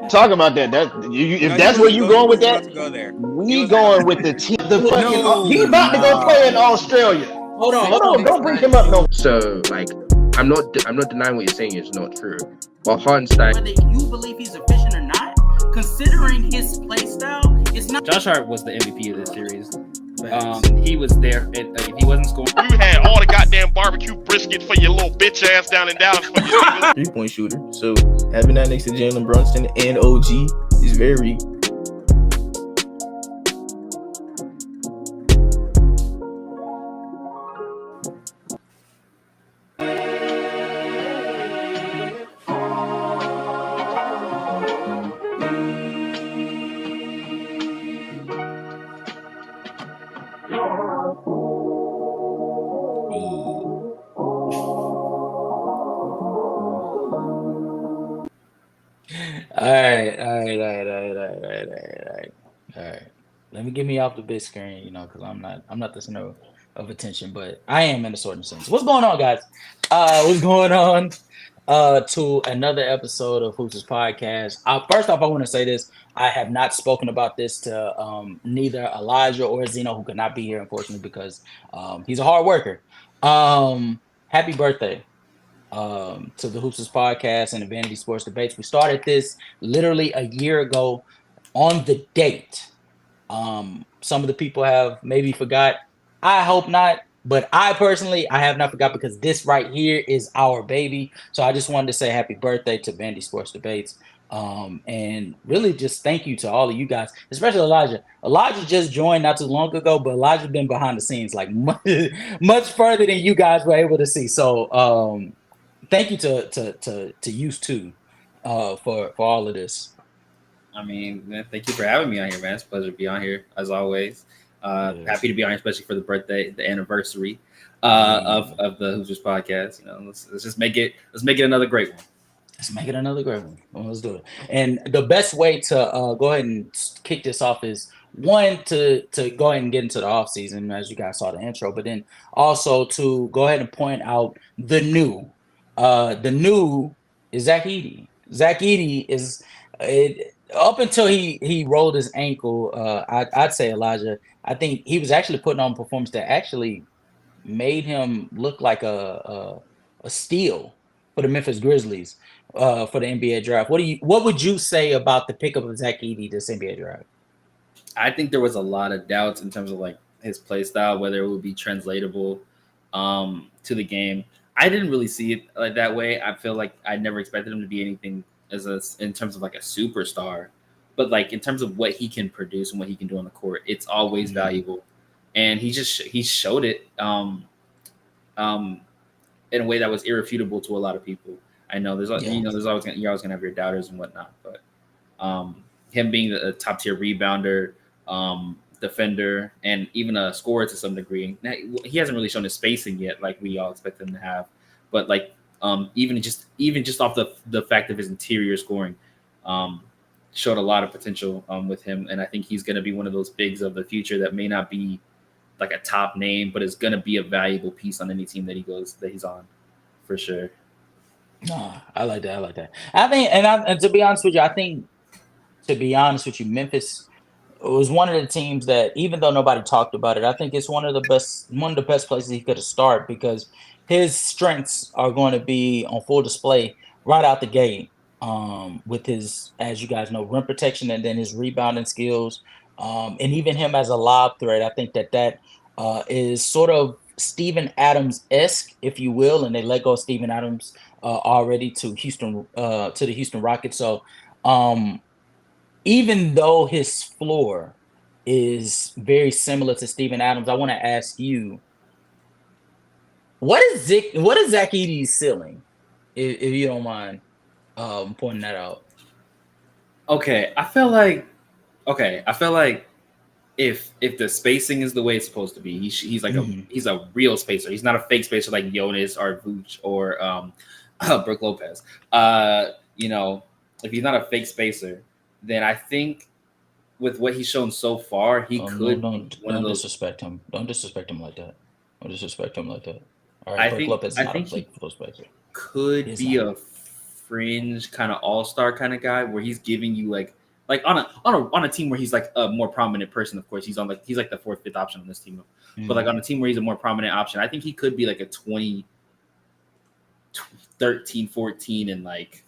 Talking about that. If that's where you going with that, go there. we going with the team. The fucking he about to go play in Australia. Hold on. Don't bring him up no. So like, I'm not denying what you're saying is not true. But Hartenstein, whether you believe he's efficient or not, considering his play style, it's not. Josh Hart was the MVP of this series. He was there. If he wasn't scoring, you had all the goddamn barbecue brisket for your little bitch ass down in Dallas for your 3-point shooter. So having that next to Jalen Brunson and OG is very. All right. Let me get me off the big screen, because I'm not the center of attention, but I am in a certain sense. What's going on, guys? What's going on? To another episode of Hoopsters Podcast. First off, I want to say this. I have not spoken about this to neither Elijah or Zeno, who could not be here, unfortunately, because he's a hard worker. Happy birthday to the Hoopsters Podcast and the Vanity Sports Debates. We started this literally a year ago on the date. Some of the people have maybe forgot. I hope not. But I personally have not forgot, because this right here is our baby. So I just wanted to say happy birthday to Vandy Sports Debates. And really just thank you to all of you guys, especially Elijah. Elijah just joined not too long ago, but Elijah's been behind the scenes like much further than you guys were able to see. So thank you to you too for all of this. I mean, man, thank you for having me on here, man. It's a pleasure to be on here as always. Happy to be on here, especially for the birthday, the anniversary of the Hoopsters Podcast. Let's just make it another great one. Let's make it another great one. Let's do it. And the best way to go ahead and kick this off is one to go ahead and get into the off season, as you guys saw the intro, but then also to go ahead and point out the new. The new is Zach Edey. Zach Edey is up until he rolled his ankle. I'd say, Elijah, I think he was actually putting on a performance that actually made him look like a steal for the Memphis Grizzlies for the NBA draft. What would you say about the pickup of Zach Edey this NBA draft? I think there was a lot of doubts in terms of like his play style, whether it would be translatable to the game. I didn't really see it like that way. I feel like I never expected him to be anything in terms of like a superstar. But like in terms of what he can produce and what he can do on the court, it's always valuable, and he showed it in a way that was irrefutable to a lot of people. I know you're always gonna have your doubters and whatnot, but him being a top tier rebounder, defender, and even a scorer to some degree. Now, he hasn't really shown his spacing yet, like we all expect him to have. But like even just off the fact of his interior scoring. Showed a lot of potential with him, and I think he's going to be one of those bigs of the future that may not be like a top name, but is going to be a valuable piece on any team that he's on, for sure. No, I like that. I think, and to be honest with you, Memphis was one of the teams that, even though nobody talked about it, I think it's one of the best places he could have started, because his strengths are going to be on full display right out the gate. With his, as you guys know, rim protection, and then his rebounding skills, and even him as a lob threat. I think that is sort of Steven Adams-esque, if you will, and they let go of Steven Adams already to the Houston Rockets. So even though his floor is very similar to Steven Adams, I want to ask you, what is Zach Edey's ceiling, if you don't mind pointing that out? Okay, I feel like if the spacing is the way it's supposed to be, he's like he's a real spacer. He's not a fake spacer like Jonas or Vooch or Brook Lopez. If he's not a fake spacer, then I think with what he's shown so far, he could be one of those. Disrespect him. Don't disrespect him like that. All right, Brook Lopez is not a fake spacer. Could be a fringe kind of all-star kind of guy where he's giving you like on a team where he's like a more prominent person. Of course, he's like the 4th, 5th option on this team. But like on a team where he's a more prominent option, I think he could be like a 13, 14, and like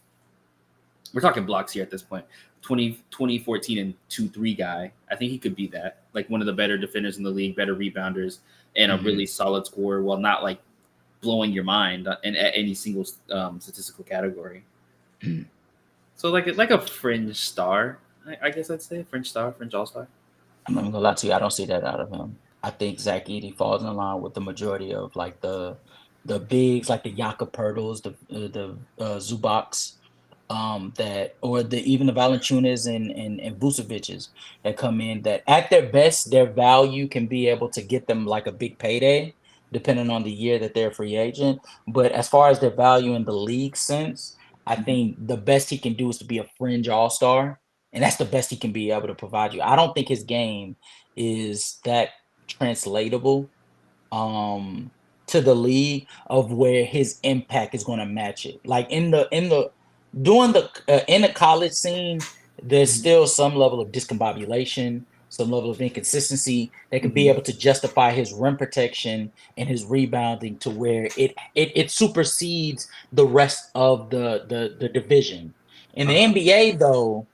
we're talking blocks here at this point. 20, 14, and 2-3 guy. I think he could be that. Like one of the better defenders in the league, better rebounders, and a really solid scorer while not like blowing your mind at any single statistical category. So like a fringe star, I guess I'd say fringe star, fringe all-star. I'm not gonna lie to you, I don't see that out of him. I think Zach Edey falls in line with the majority of like the bigs, like the Jakob Poeltls, the Zubaks, even the Valanciunas and Vucevic's that come in that at their best, their value can be able to get them like a big payday, depending on the year that they're a free agent. But as far as their value in the league sense, I think the best he can do is to be a fringe all-star, and that's the best he can be able to provide you. I don't think his game is that translatable to the league of where his impact is going to match it. Like in the college scene, there's still some level of discombobulation, some level of inconsistency that can be able to justify his rim protection and his rebounding to where it supersedes the rest of the division. In the NBA, though,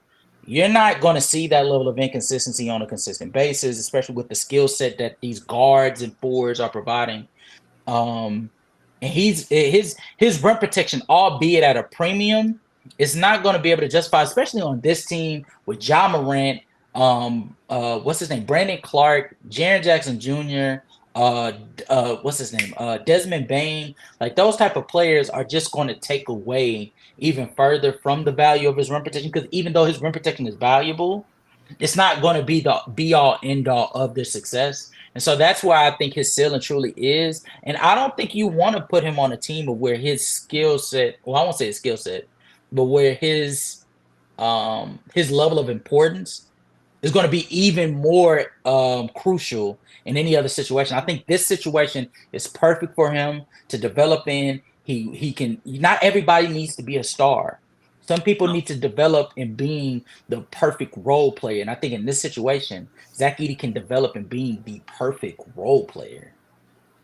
you're not going to see that level of inconsistency on a consistent basis, especially with the skill set that these guards and forwards are providing. And his rim protection, albeit at a premium, is not going to be able to justify, especially on this team with Ja Morant, what's his name, Brandon Clark, Jaren Jackson Jr., Desmond Bane. Like those type of players are just going to take away even further from the value of his rim protection, because even though his rim protection is valuable, it's not going to be the be-all, end-all of their success. And so that's why I think his ceiling truly is. And I don't think you want to put him on a team of where his skill set, well, I won't say his skill set, but where his level of importance is going to be even more crucial in any other situation. I think this situation is perfect for him to develop in. He can. Not everybody needs to be a star. Some people need to develop in being the perfect role player. And I think in this situation, Zach Edey can develop in being the perfect role player.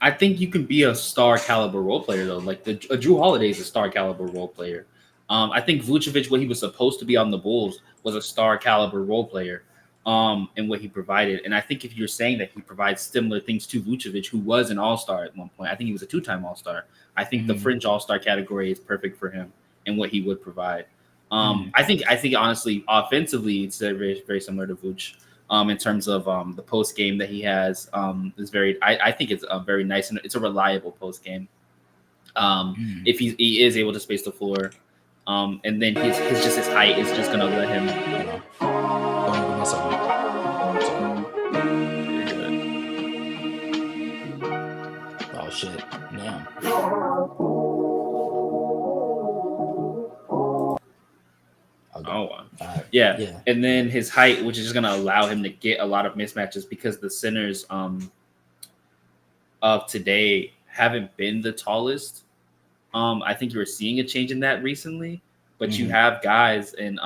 I think you can be a star caliber role player though. Like Drew Holiday is a star caliber role player. I think Vucevic, what he was supposed to be on the Bulls, was a star caliber role player. And what he provided. And I think if you're saying that he provides similar things to Vucevic, who was an all-star at one point, I think he was a 2-time all-star. I think the fringe all-star category is perfect for him and what he would provide. I think honestly, offensively, it's very, very similar to Vooch. In terms of the post game that he has, is very. I think it's a very nice and it's a reliable post game. If he is able to space the floor, and then his height is just gonna let him. Oh shit! Damn. Yeah. And then his height, which is just going to allow him to get a lot of mismatches because the centers of today haven't been the tallest. I think you're seeing a change in that recently, but you have guys in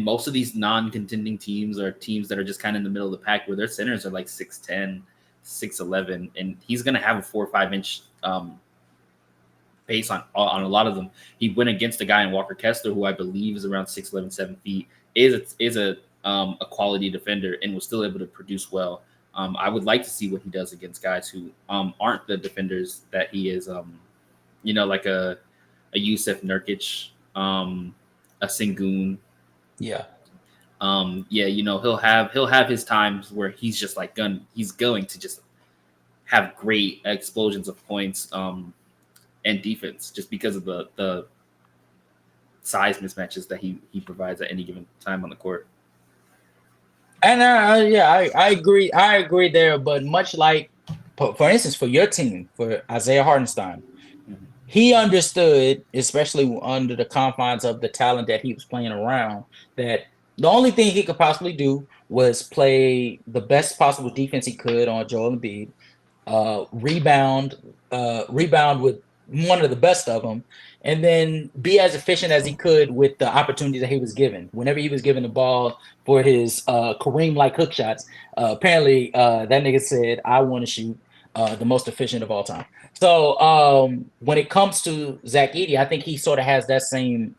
most of these non-contending teams or teams that are just kind of in the middle of the pack where their centers are like 6'10", 6'11", and he's going to have a 4 or 5 inch base on a lot of them. He went against a guy in Walker Kessler, who I believe is around 6'11", 7 feet, is a quality defender and was still able to produce well. I would like to see what he does against guys who aren't the defenders that he is. Like a Yusuf Nurkic, a Sengun. Yeah. He'll have his times where he's just like he's going to just have great explosions of points and defense just because of the size mismatches that he provides at any given time on the court. And I agree. I agree there. But much like, for instance, for your team, for Isaiah Hartenstein, he understood, especially under the confines of the talent that he was playing around, that the only thing he could possibly do was play the best possible defense he could on Joel Embiid, rebound with one of the best of them, and then be as efficient as he could with the opportunities that he was given. Whenever he was given the ball for his Kareem-like hook shots, apparently that nigga said, "I want to shoot the most efficient of all time." So when it comes to Zach Edey, I think he sort of has that same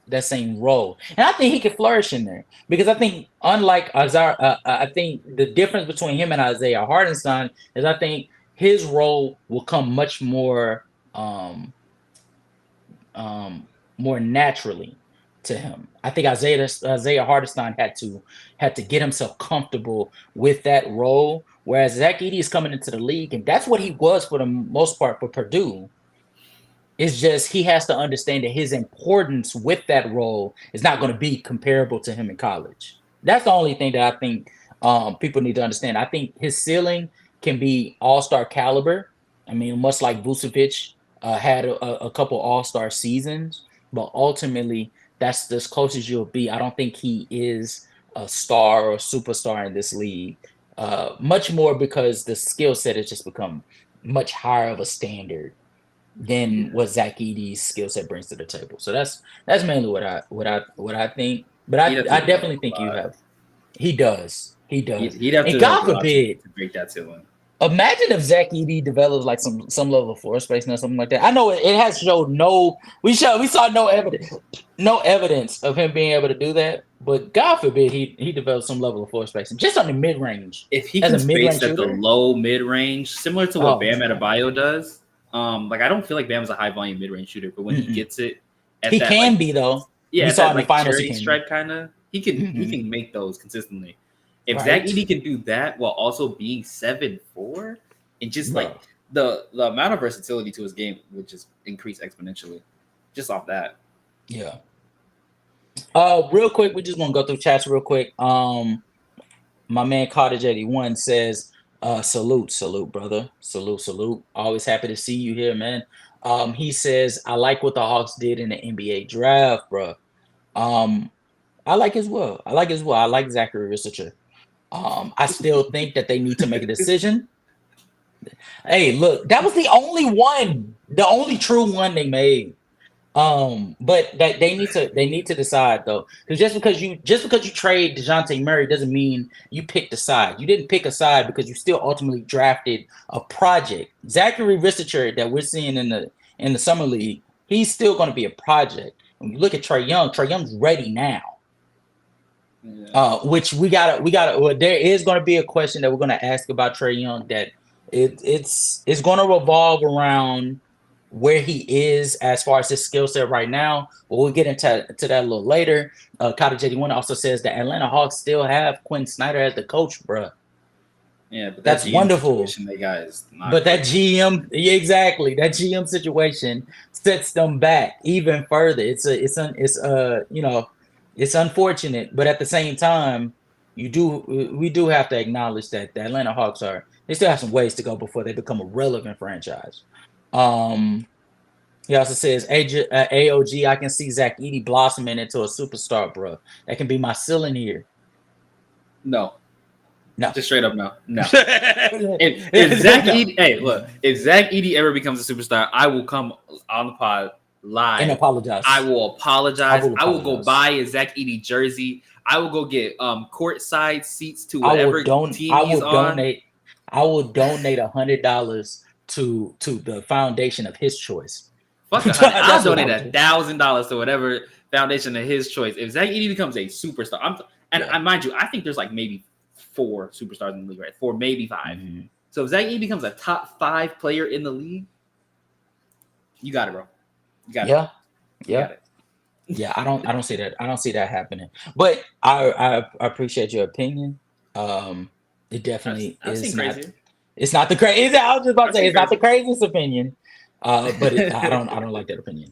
role, and I think he could flourish in there because I think unlike Isaiah, I think the difference between him and Isaiah Hartenstein is I think his role will come much more more naturally to him. I think Isaiah Hartenstein had to get himself comfortable with that role, whereas Zach Edey is coming into the league, and that's what he was for the most part for Purdue. It's just he has to understand that his importance with that role is not going to be comparable to him in college. That's the only thing that I think people need to understand. I think his ceiling can be all-star caliber. I mean, much like Vucevic had a couple all-star seasons, but ultimately that's as close as you'll be. I don't think he is a star or superstar in this league. Much more because the skill set has just become much higher of a standard than what Zach Edey's skill set brings to the table. So that's mainly what I think. But I definitely think you have. He does. He'd have and God forbid to break that ceiling. Imagine if Zach Edey develops like some level of floor spacing or something like that. I know it has showed we saw no evidence of him being able to do that. But God forbid he develops some level of floor spacing just on the mid range. If he can space at the low mid range, similar to what Bam Adebayo does. Like I don't feel like Bam's a high volume mid range shooter, but when he gets it, he can be though. Yeah, we saw in the finals. Stripe kind of. He can make those consistently. If Zach Edey can do that while also being 7'4", and just like the amount of versatility to his game would just increase exponentially, just off that. Yeah. Real quick, we just want to go through chats real quick. My man Cottage 81 says, salute, brother. Salute. Always happy to see you here, man. He says, I like what the Hawks did in the NBA draft, bro. I like as well. I like Zachary Rissicher. I still think that they need to make a decision. Hey, look, that was the only true one they made. But that they need to decide though, because just because you trade DeJounte Murray doesn't mean you picked a side. You didn't pick a side because you still ultimately drafted a project. Zachary Rissicher that we're seeing in the summer league, he's still going to be a project. When you look at Trae Young's ready now. Yeah. Which we gotta. Well, there is going to be a question that we're going to ask about Trae Young that it's going to revolve around where he is as far as his skill set right now. But we'll get into that a little later. Cottage 81 also says the Atlanta Hawks still have Quinn Snyder as the coach, bro. Yeah, but that's wonderful. But that GM, exactly, that GM situation sets them back even further. It's unfortunate, but at the same time, we do have to acknowledge that the Atlanta Hawks they still have some ways to go before they become a relevant franchise. He also says, AOG, I can see Zach Edey blossoming into a superstar, bro. That can be my ceiling here. No. Just straight up no. if Zach Edey ever becomes a superstar, I will come on the pod live and apologize. I will apologize. I will go buy a Zach Edey jersey. I will go get courtside seats to whatever team he's on. I will donate $100 to the foundation of his choice. Fuck it, I'll donate $1,000 to whatever foundation of his choice. If Zach Edey becomes a superstar, mind you, I think there's like maybe 4 superstars in the league, right? 4, maybe 5. Mm-hmm. So if Zach Edey becomes a top 5 player in the league, you got it, bro. You got it. Yeah. Yeah, I don't see that. I don't see that happening. But I appreciate your opinion. It definitely is not. It's not the crazy. I was just about to say it's not the craziest opinion. But I don't like that opinion.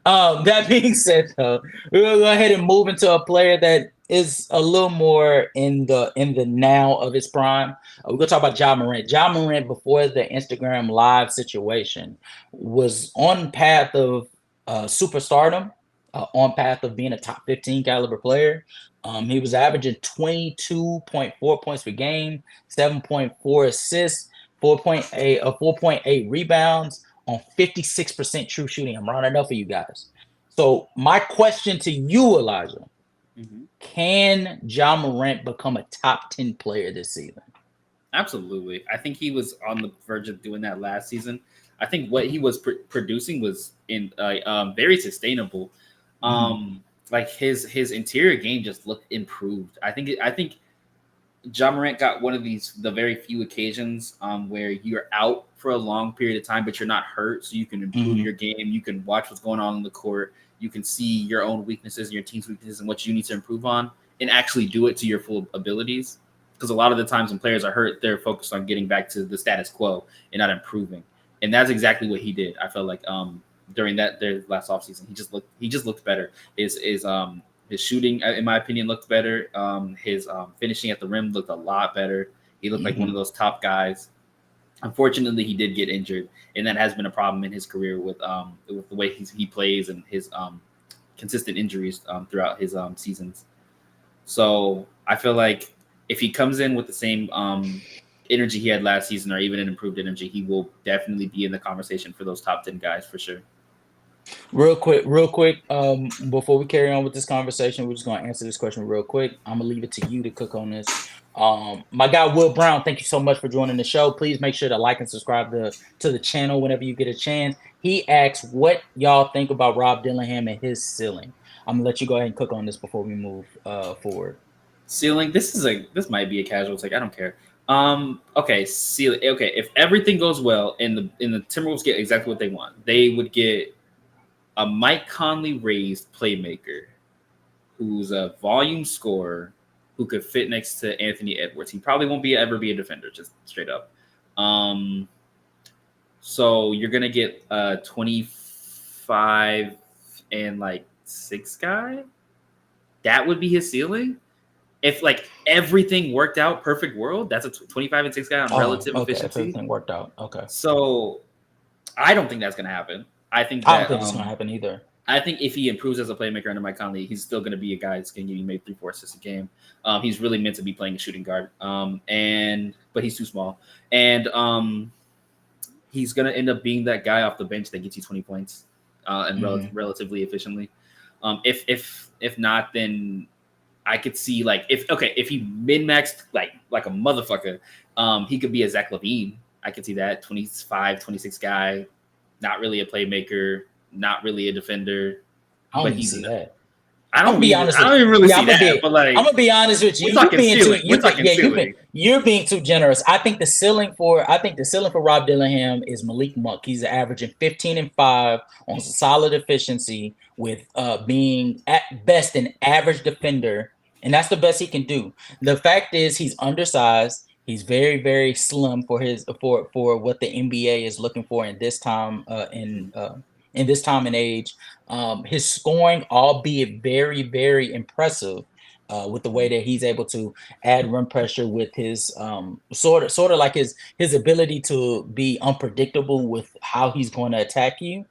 That being said, though, we're gonna go ahead and move into a player that is a little more in the now of his prime. We're gonna talk about Ja Morant. Ja Morant, before the Instagram Live situation, was on path of superstardom, on path of being a top 15 caliber player. He was averaging 22.4 points per game, 7.4 assists, 4.8 rebounds on 56% true shooting. I'm rounding up for you guys. So my question to you, Elijah, can Ja Morant become a top 10 player this season? Absolutely. I think he was on the verge of doing that last season. I think what he was producing was very sustainable. Like his interior game just looked improved. I think Ja Morant got one of the very few occasions where you're out for a long period of time, but you're not hurt, so you can improve your game. You can watch what's going on in the court. You can see your own weaknesses and your team's weaknesses and what you need to improve on, and actually do it to your full abilities. Because a lot of the times when players are hurt, they're focused on getting back to the status quo and not improving. And that's exactly what he did. I felt like during their last offseason, he just looked better. His shooting, in my opinion, looked better. His finishing at the rim looked a lot better. He looked like one of those top guys. Unfortunately, he did get injured, and that has been a problem in his career with the way he plays and his consistent injuries throughout his seasons. So I feel like if he comes in with the same energy he had last season, or even an improved energy, he will definitely be in the conversation for those top 10 guys for sure. Real quick, before we carry on with this conversation, we're just going to answer this question real quick. I'm going to leave it to you to cook on this. My guy, Will Brown, thank you so much for joining the show. Please make sure to like and subscribe to the channel whenever you get a chance. He asks what y'all think about Rob Dillingham and his ceiling. I'm going to let you go ahead and cook on this before we move forward. Ceiling, this might be a casual take. I don't care. Okay, ceiling. Okay, if everything goes well and the Timberwolves get exactly what they want, they would get a Mike Conley raised playmaker who's a volume scorer who could fit next to Anthony Edwards. He probably won't ever be a defender, just straight up. So you're gonna get a 25 and like 6 guy. That would be his ceiling. If like everything worked out, perfect world, that's a 25 and 6 guy on relative efficiency. If everything worked out, okay. So I don't think that's gonna happen. I don't think it's gonna happen either. I think if he improves as a playmaker under Mike Conley, he's still going to be a guy that's going to give you maybe 3-4 assists a game. He's really meant to be playing a shooting guard, but he's too small. And he's going to end up being that guy off the bench that gets you 20 points and relatively efficiently. If not, then I could see like if he min-maxed like a motherfucker, he could be a Zach LaVine. I could see that 25, 26 guy, not really a playmaker. Not really a defender. I don't see that. I don't even really see that. But like, I'm gonna be honest with you. You're being too generous. I think the ceiling for Rob Dillingham is Malik Monk. He's averaging 15 and 5 on solid efficiency with being at best an average defender, and that's the best he can do. The fact is he's undersized. He's very, very slim for what the NBA is looking for in this time in this time and age. His scoring, albeit very, very impressive, with the way that he's able to add rim pressure with his sort of like his ability to be unpredictable with how he's going to attack you.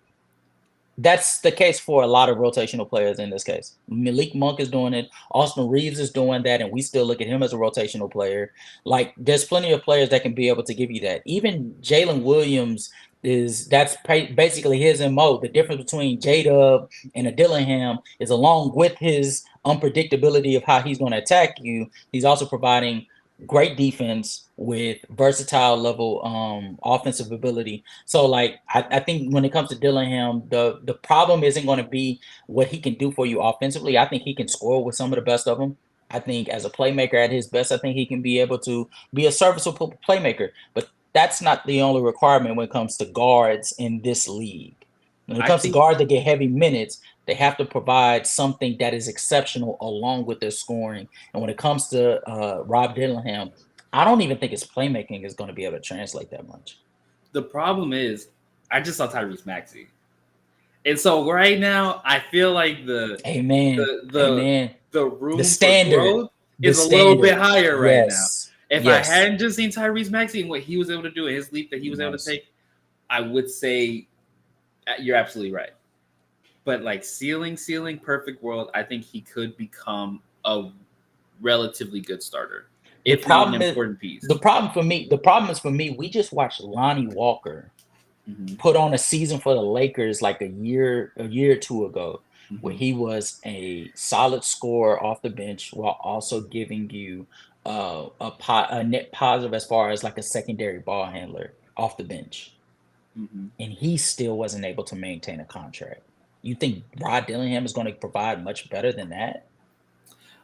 That's the case for a lot of rotational players in this case. Malik Monk is doing it. Austin Reeves is doing that, and we still look at him as a rotational player. Like, there's plenty of players that can be able to give you that. Even Jalen Williams that's basically his MO. The difference between J-Dub and a Dillingham is, along with his unpredictability of how he's going to attack you, he's also providing great defense with versatile level offensive ability. So like I think when it comes to Dillingham, the problem isn't going to be what he can do for you offensively. I think he can score with some of the best of them. I think as a playmaker at his best, I think he can be able to be a serviceable playmaker. But that's not the only requirement when it comes to guards in this league. When it comes to guards that get heavy minutes, they have to provide something that is exceptional along with their scoring. And when it comes to Rob Dillingham, I don't even think his playmaking is going to be able to translate that much. The problem is, I just saw Tyrese Maxey. And so right now, I feel like the room the standard for growth is a little bit higher right now. If Yes. I hadn't just seen Tyrese Maxey and what he was able to do and his leap that he was able to take, I would say you're absolutely right. But like ceiling, perfect world, I think he could become a relatively good starter. If not an important piece. The problem is for me, we just watched Lonnie Walker put on a season for the Lakers like a year or two ago, where he was a solid scorer off the bench while also giving you a net positive as far as like a secondary ball handler off the bench, and he still wasn't able to maintain a contract. You think Rod Dillingham is going to provide much better than that?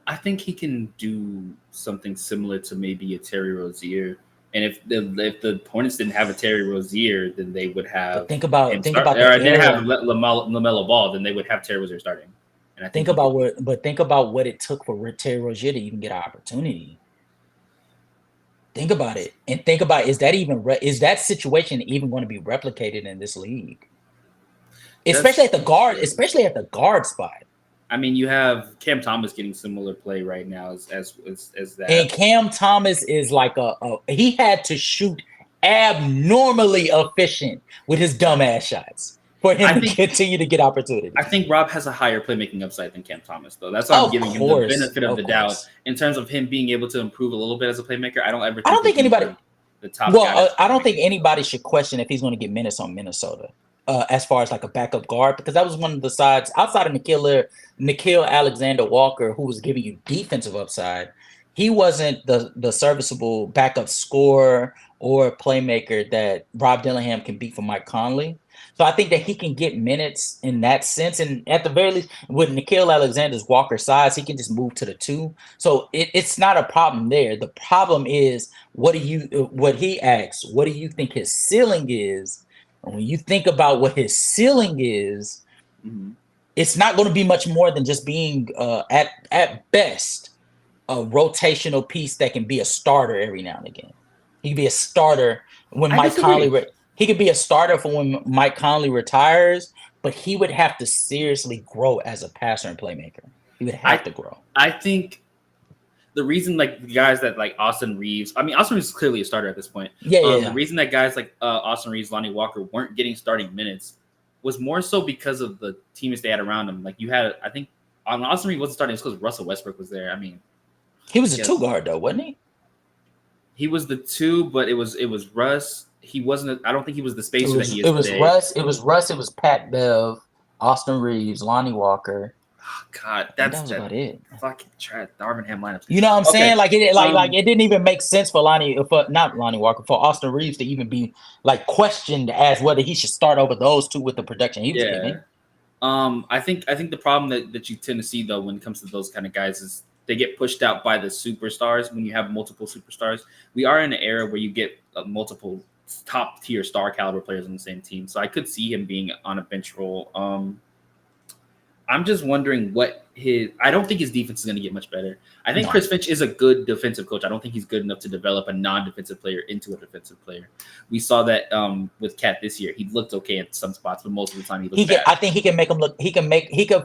I think he can do something similar to maybe a Terry Rozier. And if the Hornets didn't have a Terry Rozier, then they would have. But think about or the didn't have era. LaMelo Ball, then they would have Terry Rozier starting. And I Think about what it took for Terry Rozier to even get an opportunity. Think about it, and think about is that situation even going to be replicated in this league? Especially at the guard spot. I mean, you have Cam Thomas getting similar play right now as that. And Cam Thomas is like he had to shoot abnormally efficient with his dumbass shots for him to continue to get opportunity. I think Rob has a higher playmaking upside than Cam Thomas, though. That's why I'm giving him the benefit of the doubt in terms of him being able to improve a little bit as a playmaker. I don't think anybody the top. Well, I don't think anybody should question if he's going to get minutes on Minnesota. As far as like a backup guard, because that was one of the sides outside of Nickeil Alexander-Walker, who was giving you defensive upside. He wasn't the serviceable backup scorer or playmaker that Rob Dillingham can be for Mike Conley. So I think that he can get minutes in that sense. And at the very least, with Nickeil Alexander-Walker's size, he can just move to the 2. So it's not a problem there. The problem is what he asks, what do you think his ceiling is? When you think about what his ceiling is, it's not going to be much more than just being, at best, a rotational piece that can be a starter every now and again. He could be a starter when Mike Conley. He could be a starter for when Mike Conley retires, but he would have to seriously grow as a passer and playmaker. He would have to grow. I think the reason like guys that like Austin Reeves, I mean, Austin Reeves is clearly a starter at this point. The reason that guys like Austin Reeves, Lonnie Walker weren't getting starting minutes was more so because of the teammates they had around him. Like you had, I think, Austin Reeves wasn't starting just because Russell Westbrook was there. I mean, he was a 2 guard though, wasn't he? He was the 2, but it was Russ. He wasn't. I don't think he was the spacer that he is today. It was Russ. It was Pat Bev, Austin Reeves, Lonnie Walker. Oh, God, that was about it. Fucking trash. Darvingham lineup. You know what I'm saying? Like it didn't even make sense for not Lonnie Walker, for Austin Reeves to even be like questioned as whether he should start over those 2 with the production he was giving. I think the problem that you tend to see though when it comes to those kind of guys is they get pushed out by the superstars. When you have multiple superstars, we are in an era where you get multiple top tier star caliber players on the same team. So I could see him being on a bench role. I'm just wondering I don't think his defense is going to get much better. I think Chris Finch is a good defensive coach. I don't think he's good enough to develop a non-defensive player into a defensive player. We saw that with Cat this year. He looked okay at some spots, but most of the time he looked bad. I think he can make him look. He can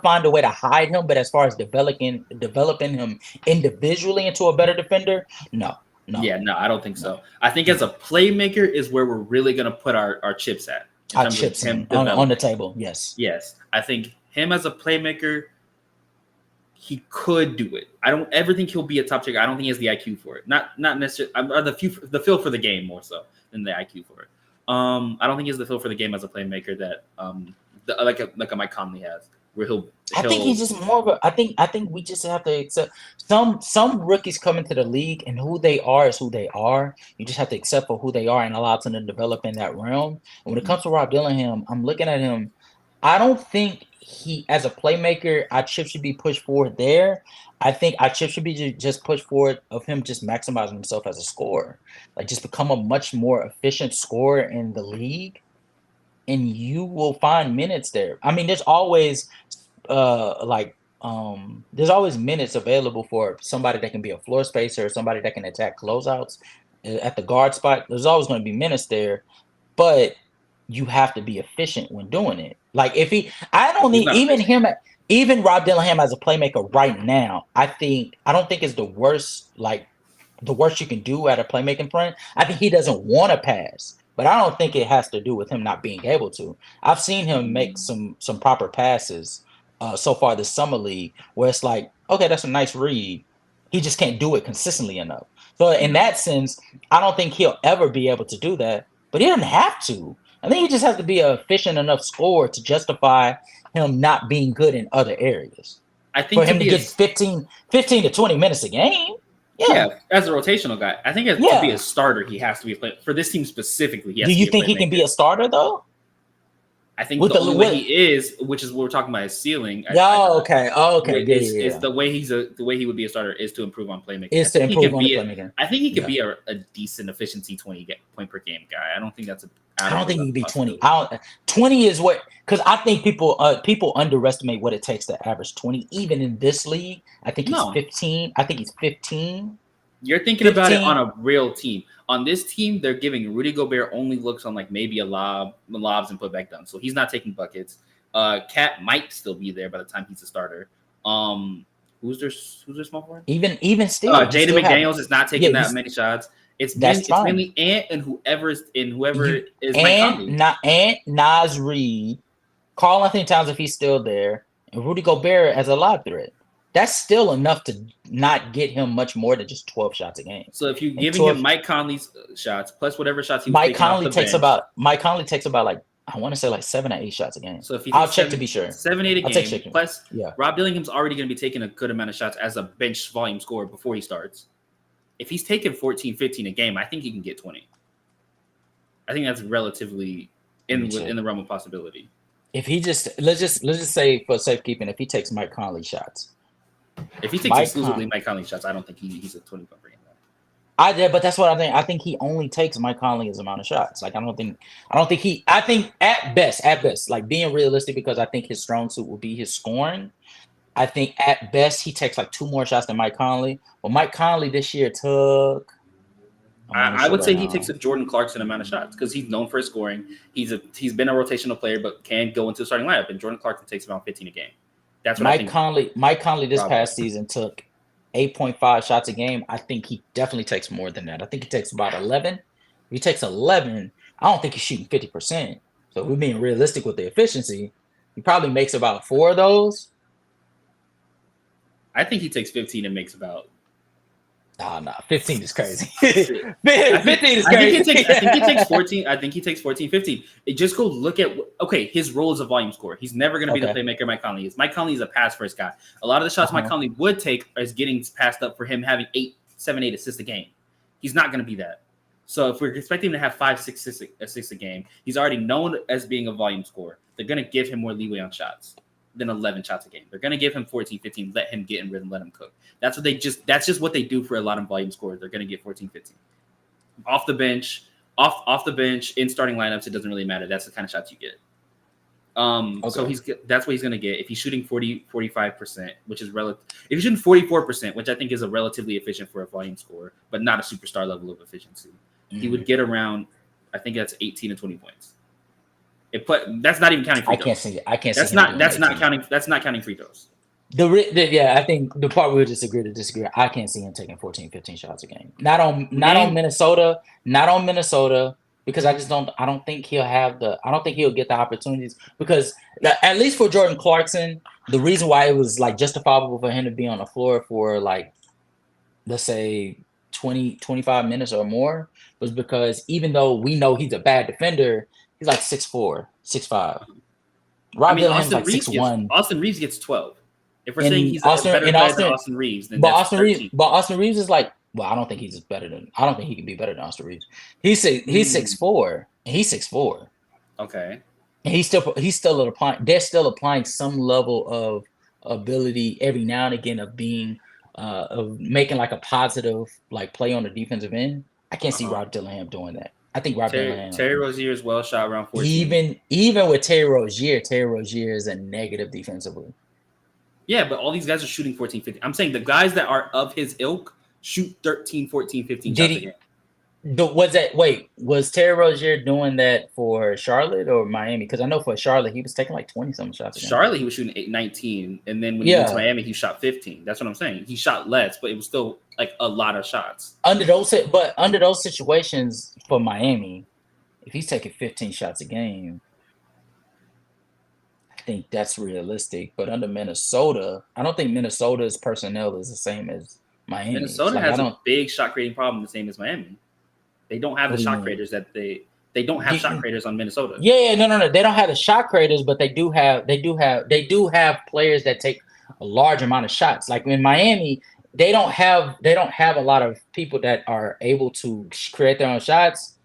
find a way to hide him. But as far as developing him individually into a better defender, no. Yeah, no, I don't think so. I think as a playmaker is where we're really going to put our chips at. Our chips on the table. Yes. I think him as a playmaker, he could do it. I don't ever think he'll be a top checker. I don't think he has the IQ for it. Not necessarily the feel for the game more so than the IQ for it. I don't think he has the feel for the game as a playmaker that like a Mike Conley has, where I think he's just more of a. I think we just have to accept some rookies come into the league and who they are is who they are. You just have to accept for who they are and allow them to develop in that realm. And when it comes to Rob Dillingham, I'm looking at him. I don't think he, as a playmaker, our chip should be pushed forward there. I think our chip should be just pushed forward of him just maximizing himself as a scorer, like just become a much more efficient scorer in the league, and you will find minutes there. I mean, there's always there's always minutes available for somebody that can be a floor spacer or somebody that can attack closeouts at the guard spot. There's always going to be minutes there, but you have to be efficient when doing it. Like even Rob Dillingham as a playmaker right now, I don't think is the worst you can do at a playmaking front. I think he doesn't want to pass, but I don't think it has to do with him not being able to. I've seen him make some proper passes so far this summer league where it's like, okay, that's a nice read. He just can't do it consistently enough. So in that sense, I don't think he'll ever be able to do that, but he doesn't have to. I think he just has to be an efficient enough scorer to justify him not being good in other areas. I think For him to get 15 to 20 minutes a game. Yeah, as a rotational guy, I think to be a starter, he has to be a player. For this team specifically, he has Do to you be a think he can be a starter though? I think the only way he is, which is what we're talking about, his ceiling. Okay. Is the way he would be a starter is to improve on playmaking. Is to improve on playmaking. I think he could be a decent efficiency 20 point per game guy. I don't think that's I don't think he can be 20. 20 is what, because I think people underestimate what it takes to average 20, even in this league. I think he's 15. I think he's 15. You're thinking 15. About it on a real team. On this team, they're giving Rudy Gobert only looks on like maybe lobs and put back down. So he's not taking buckets. Cat might still be there by the time he's a starter. Who's their small forward? Even still, Jaden McDaniels is not taking that many shots. It's mainly Ant and whoever is Mike Conley. Ant, Naz Reid, Karl Anthony Towns if he's still there, and Rudy Gobert as a lob threat. That's still enough to not get him much more than just 12 shots a game. So if you're giving him Mike Conley's shots plus whatever shots he was Mike Conley takes about like I want to say like 7 or 8 shots a game. So if I'll check to be sure. 7-8 a game. Plus, Rob Dillingham's already going to be taking a good amount of shots as a bench volume scorer before he starts. If he's taking 14, 15 a game, I think he can get 20. I think that's relatively in the realm of possibility. If he let's just say for safekeeping, if he takes Mike Conley shots. If he takes exclusively Mike Conley shots, I don't think he's a 20 point per game. But that's what I think. I think he only takes Mike Conley's amount of shots. Like I think at best, like being realistic, because I think his strong suit will be his scoring. I think at best he takes like 2 more shots than Mike Conley. Well, Mike Conley this year took. I would say he takes a Jordan Clarkson amount of shots because he's known for his scoring. He's been a rotational player, but can go into the starting lineup. And Jordan Clarkson takes about 15 a game. That's what Mike Conley this past season took 8.5 shots a game. I think he definitely takes more than that. I think he takes about 11. If he takes 11, I don't think he's shooting 50%. So if we're being realistic with the efficiency, he probably makes about 4 of those. I think he takes 15 and makes about. Nah, 15 is crazy. 15 is crazy. I think he takes 14. I think he takes 14, 15. Just go look at his role as a volume scorer. He's never going to be the playmaker Mike Conley is. Mike Conley is a pass first guy. A lot of the shots Mike Conley would take is getting passed up for him having 7, 8 assists a game. He's not going to be that. So if we're expecting him to have 5, 6 assists a game, he's already known as being a volume scorer. They're going to give him more leeway on shots than 11 shots a game. They're going to give him 14, 15, let him get in rhythm, let him cook. That's just what they do for a lot of volume scorers. They're going to get 14, 15. Off the bench, in starting lineups, it doesn't really matter. That's the kind of shots you get. So that's what he's going to get. If he's shooting 45%, which is relative. If he's shooting 44%, which I think is a relatively efficient for a volume scorer, but not a superstar level of efficiency, he would get around, I think that's 18 to 20 points. That's not even counting free throws. I can't see. That's not counting free throws. I think the part we would disagree. I can't see him taking 14, 15 shots a game. Not on Minnesota, because I don't think he'll get the opportunities, because at least for Jordan Clarkson, the reason why it was like justifiable for him to be on the floor for like, let's say 20, 25 minutes or more was because even though we know he's a bad defender, he's like 6'4", 6'5". Austin Reeves 6'1". Austin Reeves gets 12. If we're saying he's better than Austin Reeves, then Austin Reeves is like, well, I don't think he can be better than Austin Reeves. He's 6'4", and he's 6'4". Okay. And he's still applying. They're still applying some level of ability every now and again of being of making like a positive like play on the defensive end. I can't see Rob Dillingham doing that. I think Terry Rozier is well shot around 14. Even with Terry Rozier is a negative defensively. Yeah, but all these guys are shooting 14, 15. I'm saying the guys that are of his ilk shoot 13, 14, 15 shots a game. Was Terry Rozier doing that for Charlotte or Miami? Because I know for Charlotte, he was taking like 20-something shots a game. Charlotte, he was shooting 19. And then when he went to Miami, he shot 15. That's what I'm saying. He shot less, but it was still like a lot of shots. Under those situations for Miami, if he's taking 15 shots a game, I think that's realistic. But under Minnesota, I don't think Minnesota's personnel is the same as Miami. Minnesota has a big shot creating problem, the same as Miami. They don't have the shot creators that they They don't have shot creators on Minnesota. Yeah, no. They don't have the shot creators, but they do have players that take a large amount of shots. Like in Miami, they don't have a lot of people that are able to create their own shots.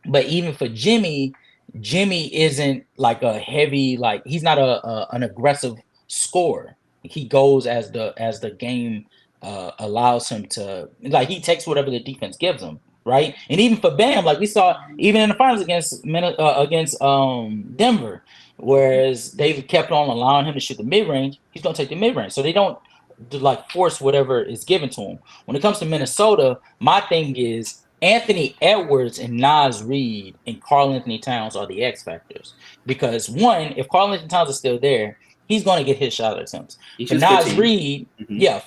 But even for Jimmy isn't like a heavy, like he's not an aggressive scorer. He goes as the game allows him to, like he takes whatever the defense gives him, right? And even for Bam, like we saw even in the finals against Denver, whereas they kept on allowing him to shoot the mid range, he's gonna take the mid range. So they don't like force whatever is given to him. When it comes to Minnesota, my thing is Anthony Edwards and Naz Reid and Karl Anthony Towns are the X factors. Because one, if Karl Anthony Towns is still there, he's going to get his shot attempts. For Naz Reid,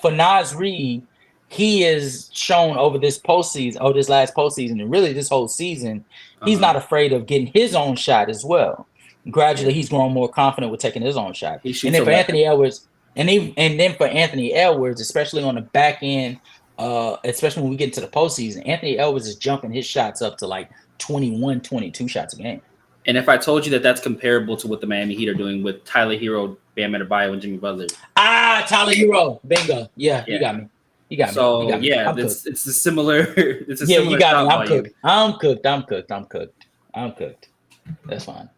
for Naz Reid, he is shown over this last postseason, and really this whole season, he's not afraid of getting his own shot as well. Gradually, he's growing more confident with taking his own shot. And then for Anthony Edwards, especially on the back end, especially when we get into the postseason, Anthony Edwards is jumping his shots up to like 21, 22 shots a game. And if I told you that that's comparable to what the Miami Heat are doing with Tyler Hero, Bam Adebayo, and Jimmy Butler. Tyler Hero. Bingo. Yeah. You got me. So, it's a similar similar you got me. I'm cooked. That's fine.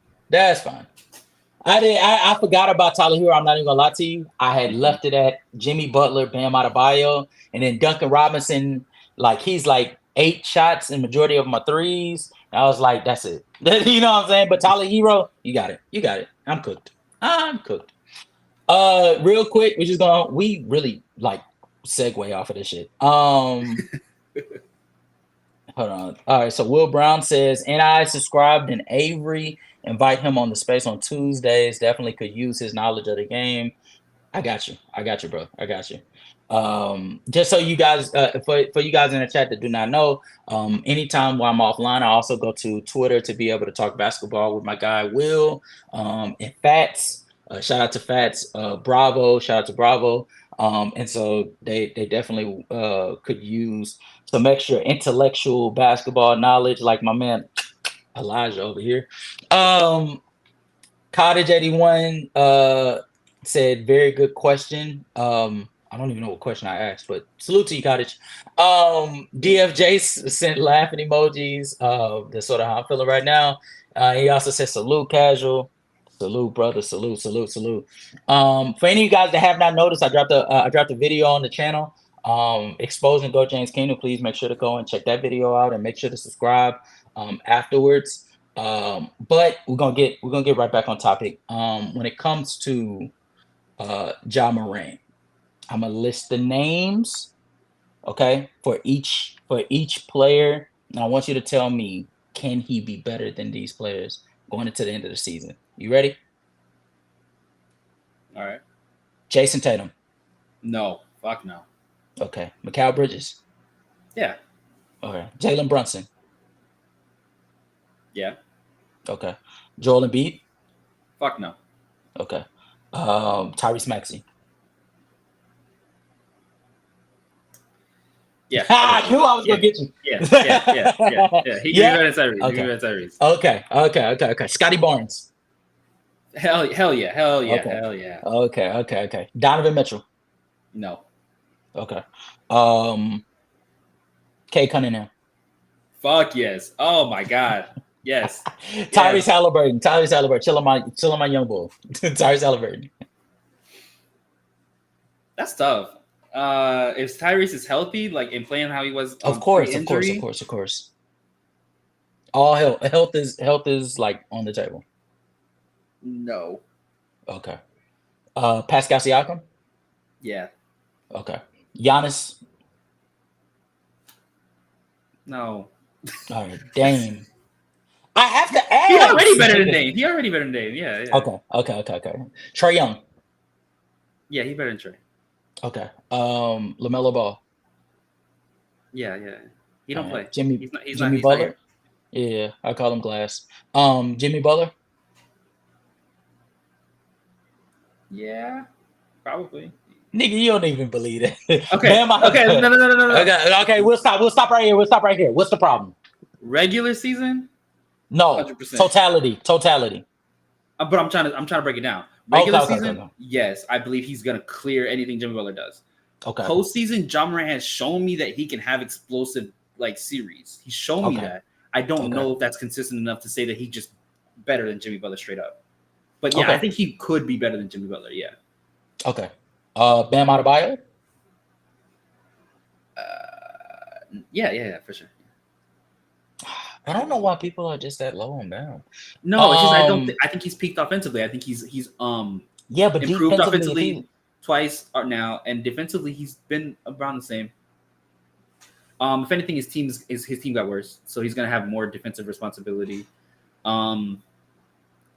I forgot about Tyler Hero. I'm not even gonna lie to you. I had left it at Jimmy Butler, Bam Adebayo, and then Duncan Robinson. Like he's like 8 shots, and majority of them are threes. And I was like, that's it. You know what I'm saying? But Tyler Hero, you got it. I'm cooked. Real quick, we really like segue off of this shit. Hold on. All right. So Will Brown says, and I subscribed in Avery. Invite him on the space on Tuesdays. Definitely could use his knowledge of the game. I got you, bro. I got you. Just so you guys, for you guys in the chat that do not know, anytime while I'm offline, I also go to Twitter to be able to talk basketball with my guy Will and Fats. Shout out to Fats. Bravo. Shout out to Bravo. And so they definitely could use some extra intellectual basketball knowledge, like my man Elijah over here. Cottage 81 said, very good question. I don't even know what question I asked, but salute to you, Cottage. DFJ sent laughing emojis. That's sort of how I'm feeling right now. He also said salute, casual. Salute, brother. Salute. For any of you guys that have not noticed, I dropped a video on the channel exposing Go James Kingdom. Please make sure to go and check that video out and make sure to subscribe afterwards. But we're gonna get right back on topic. When it comes to Ja Morant, I'm gonna list the names, okay, for each player, and I want you to tell me, can he be better than these players going into the end of the season? You ready? All right. Jason Tatum. No. Fuck no. Okay. Mikal Bridges. Yeah. Okay. Jalen Brunson. Yeah. Okay. Joel Embiid. Fuck no. Okay. Tyrese Maxey. Yeah. I knew I was gonna get you. Yeah. He can be better than Tyrese. Okay. Scotty Barnes. Hell yeah. Okay. Donovan Mitchell. No. Okay. Kay Cunningham. Fuck yes. Oh my god. Yes. Tyrese Halliburton. Chill on my young bull. Tyrese Halliburton. That's tough. If Tyrese is healthy, like in playing how he was, of course. All health is like on the table. No. Okay. Pascal Siakam. Yeah. Okay. Giannis. No. All right. Dame. I have to ask. He already better than Dame. Yeah. Okay. Trae Young. Yeah, he better than Trae. Okay. LaMelo Ball. Yeah. He don't play. Jimmy He's Butler. not Yeah, I call him Glass. Jimmy Butler. Yeah, probably. Nigga, you don't even believe it. Okay. No. Okay, we'll stop right here. What's the problem? Regular season, No, 100%. totality. But I'm trying to break it down. Regular season, okay. yes, I believe he's gonna clear anything Jimmy Butler does. Okay. Postseason, Ja Morant has shown me that he can have explosive series. He's shown me that. I don't know if that's consistent enough to say that he's just better than Jimmy Butler straight up. But yeah, I think he could be better than Jimmy Butler. Yeah. Okay. Bam Adebayo. Yeah, for sure. I don't know why people are just that low on Bam. No, it's just I think he's peaked offensively. I think he's but improved offensively twice now, and defensively he's been around the same. If anything, his team got worse, so he's gonna have more defensive responsibility. He's gonna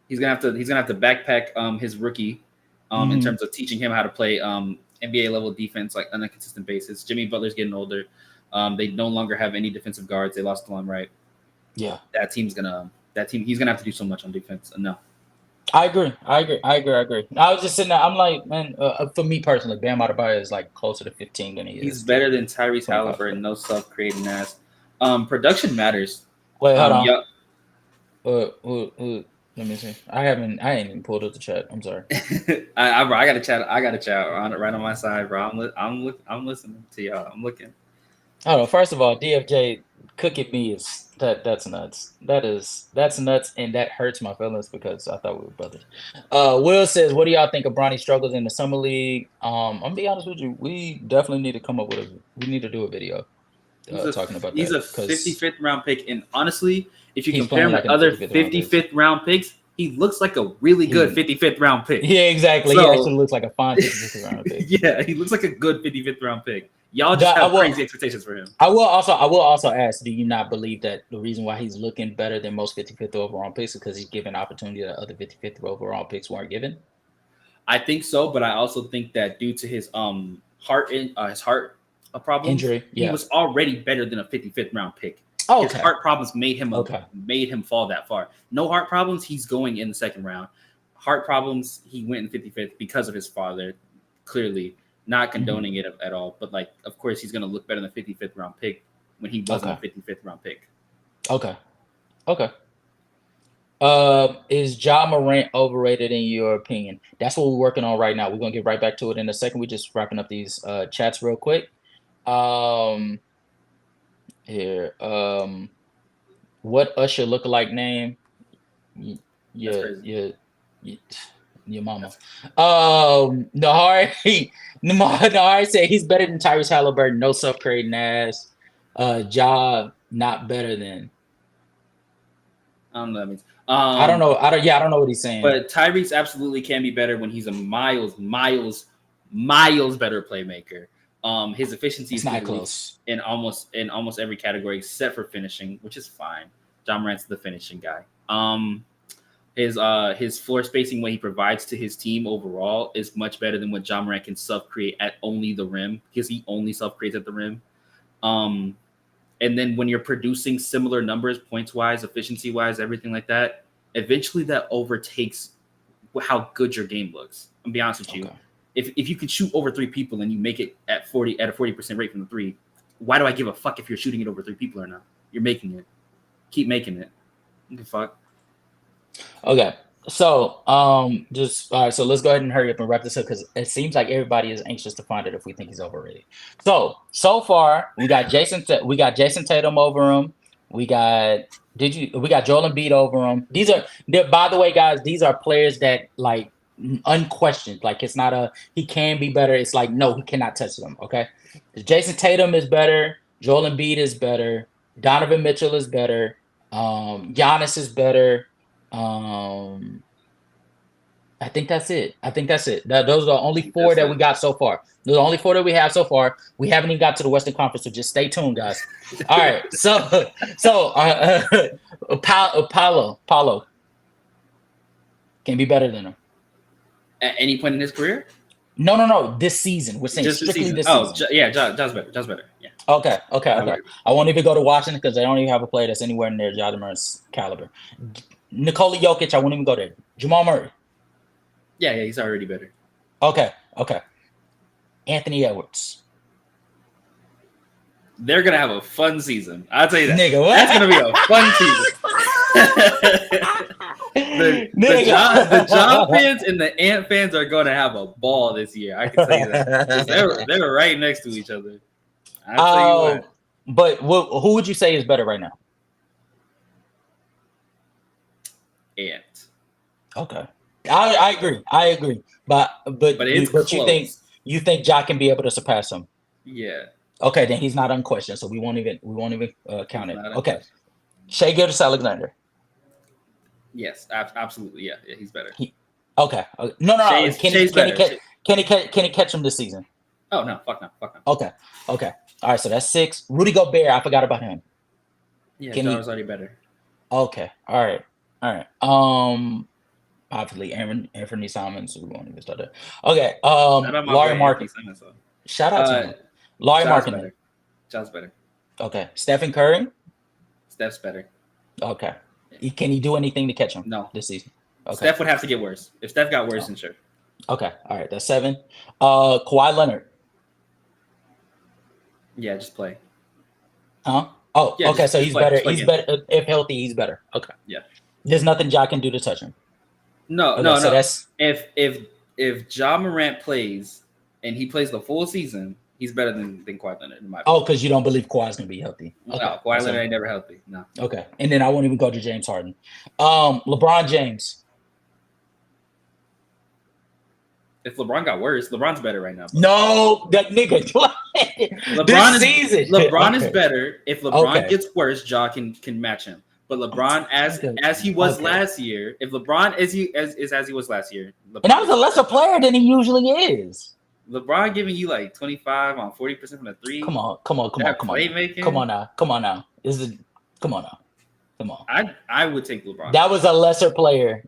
have to backpack his rookie in terms of teaching him how to play NBA level defense on a consistent basis. Jimmy Butler's getting older. They no longer have any defensive guards. They lost Delon Wright. Yeah, he's gonna have to do so much on defense. No, I agree. I was just sitting there. I'm like, man, for me personally, Bam Adebayo is like closer to 15 than he is. He's better than Tyrese Halliburton. No self-creating ass. Production matters. Wait, hold on. Let me see. I ain't even pulled up the chat. I'm sorry. I got a chat. I got a chat right on my side, bro. I'm listening to y'all. I'm looking. I don't know. First of all, DFJ cooking me is that's nuts. That's nuts, and that hurts my feelings because I thought we were brothers. Will says, "What do y'all think of Bronny's struggles in the summer league?" I'm gonna be honest with you. We definitely need to come up with we need to do a video talking about that. He's a 55th round pick, and honestly, if you compare him to other 55th round picks, he looks like a really good 55th round pick. Yeah, exactly. So, he actually looks like a fine 55th round pick. Yeah, he looks like a good 55th round pick. Y'all just have crazy expectations for him. I will also ask, do you not believe that the reason why he's looking better than most 55th overall picks is because he's given opportunity that other 55th overall picks weren't given? I think so, but I also think that due to his heart problem injury, he was already better than a 55th round pick. Oh, his heart problems made him fall that far. No heart problems, he's going in the second round. Heart problems, he went in 55th because of his father, clearly. Not condoning it at all, but of course, he's going to look better than a 55th round pick when he wasn't a 55th round pick. Okay. Is Ja Morant overrated in your opinion? That's what we're working on right now. We're going to get right back to it in a second. We're just wrapping up these chats real quick. Here. What Usher lookalike name? Your mama. Nahari said he's better than Tyrese Halliburton. No self-creating ass. Ja not better than. I don't know what that means. I don't know. I don't know what he's saying. But Tyrese absolutely can be better when he's a miles better playmaker. His efficiency is not close in almost every category except for finishing, which is fine. Ja Morant's the finishing guy. His floor spacing, what he provides to his team overall, is much better than what Ja Morant can self-create at only the rim, because he only self-creates at the rim. And then when you're producing similar numbers, points-wise, efficiency-wise, everything like that, eventually that overtakes how good your game looks. I'll be honest with you. If you can shoot over 3 people and you make it at a 40% rate from the 3, why do I give a fuck if you're shooting it over 3 people or not? You're making it. Keep making it. What the fuck? Okay, so just all right. So let's go ahead and hurry up and wrap this up because it seems like everybody is anxious to find it if we think he's overrated. So far we got Jason Tatum over him. We got Joel Embiid over him. By the way, guys, these are players that unquestioned. It's not he can be better. It's no, he cannot touch them. Okay, Jason Tatum is better. Joel Embiid is better. Donovan Mitchell is better. Giannis is better. I think that's it. Those are the only 4 that we got so far. Those are the only 4 that we have so far. We haven't even got to the Western Conference, so just stay tuned, guys. All right. So Paulo can be better than him at any point in his career. No. This season, we're saying just strictly this season. Yeah, Ja's better. Yeah. Okay. I won't even go to Washington because they don't even have a player that's anywhere near Ja Morant's caliber. Nikola Jokic, I wouldn't even go there. Jamal Murray. Yeah, he's already better. Okay. Anthony Edwards. They're gonna have a fun season. I'll tell you that. Nigga, what? That's gonna be a fun season. the John fans and the Ant fans are going to have a ball this year. I can tell you that. They're right next to each other. I'll tell you what. But who would you say is better right now? Ant. Okay, I agree. But you think Ja can be able to surpass him? Yeah. Okay, then he's not unquestioned, so we won't even count it. Okay, Shai Gilgeous-Alexander. Yes, absolutely. Yeah, he's better. No. Can he catch him this season? Oh no, fuck no. Okay. All right, so that's 6. Rudy Gobert, I forgot about him. Yeah, John's already better. Okay, all right. Obviously, Anthony Simons. We won't even start there. Okay, Larry Marketing. Shout out to him. Larry Marketing. John's better. Okay, Stephen Curry. Steph's better. Okay, can he do anything to catch him? No, this season. Okay. Steph would have to get worse. If Steph got worse, then sure. Okay, all right, that's 7. Kawhi Leonard. Yeah, just play. Huh? Oh, yeah, okay. So he's better. He's better if healthy. He's better. Okay. Yeah. There's nothing Ja can do to touch him. No. So that's if Ja Morant plays and he plays the full season, he's better than Kawhi Leonard in my opinion. Oh, because you don't believe Kawhi's gonna be healthy. Okay. No, Kawhi Leonard ain't never healthy. No. Okay, and then I won't even go to James Harden. LeBron James. If LeBron got worse, LeBron's better right now. No, that nigga. LeBron is better. If LeBron gets worse, Ja can match him. But LeBron, as he was last year, if LeBron as he was last year, LeBron, and I was a lesser player than he usually is. LeBron giving you like 25 on 40% from the 3. Come on now. Come on. I would take LeBron. That was a lesser player,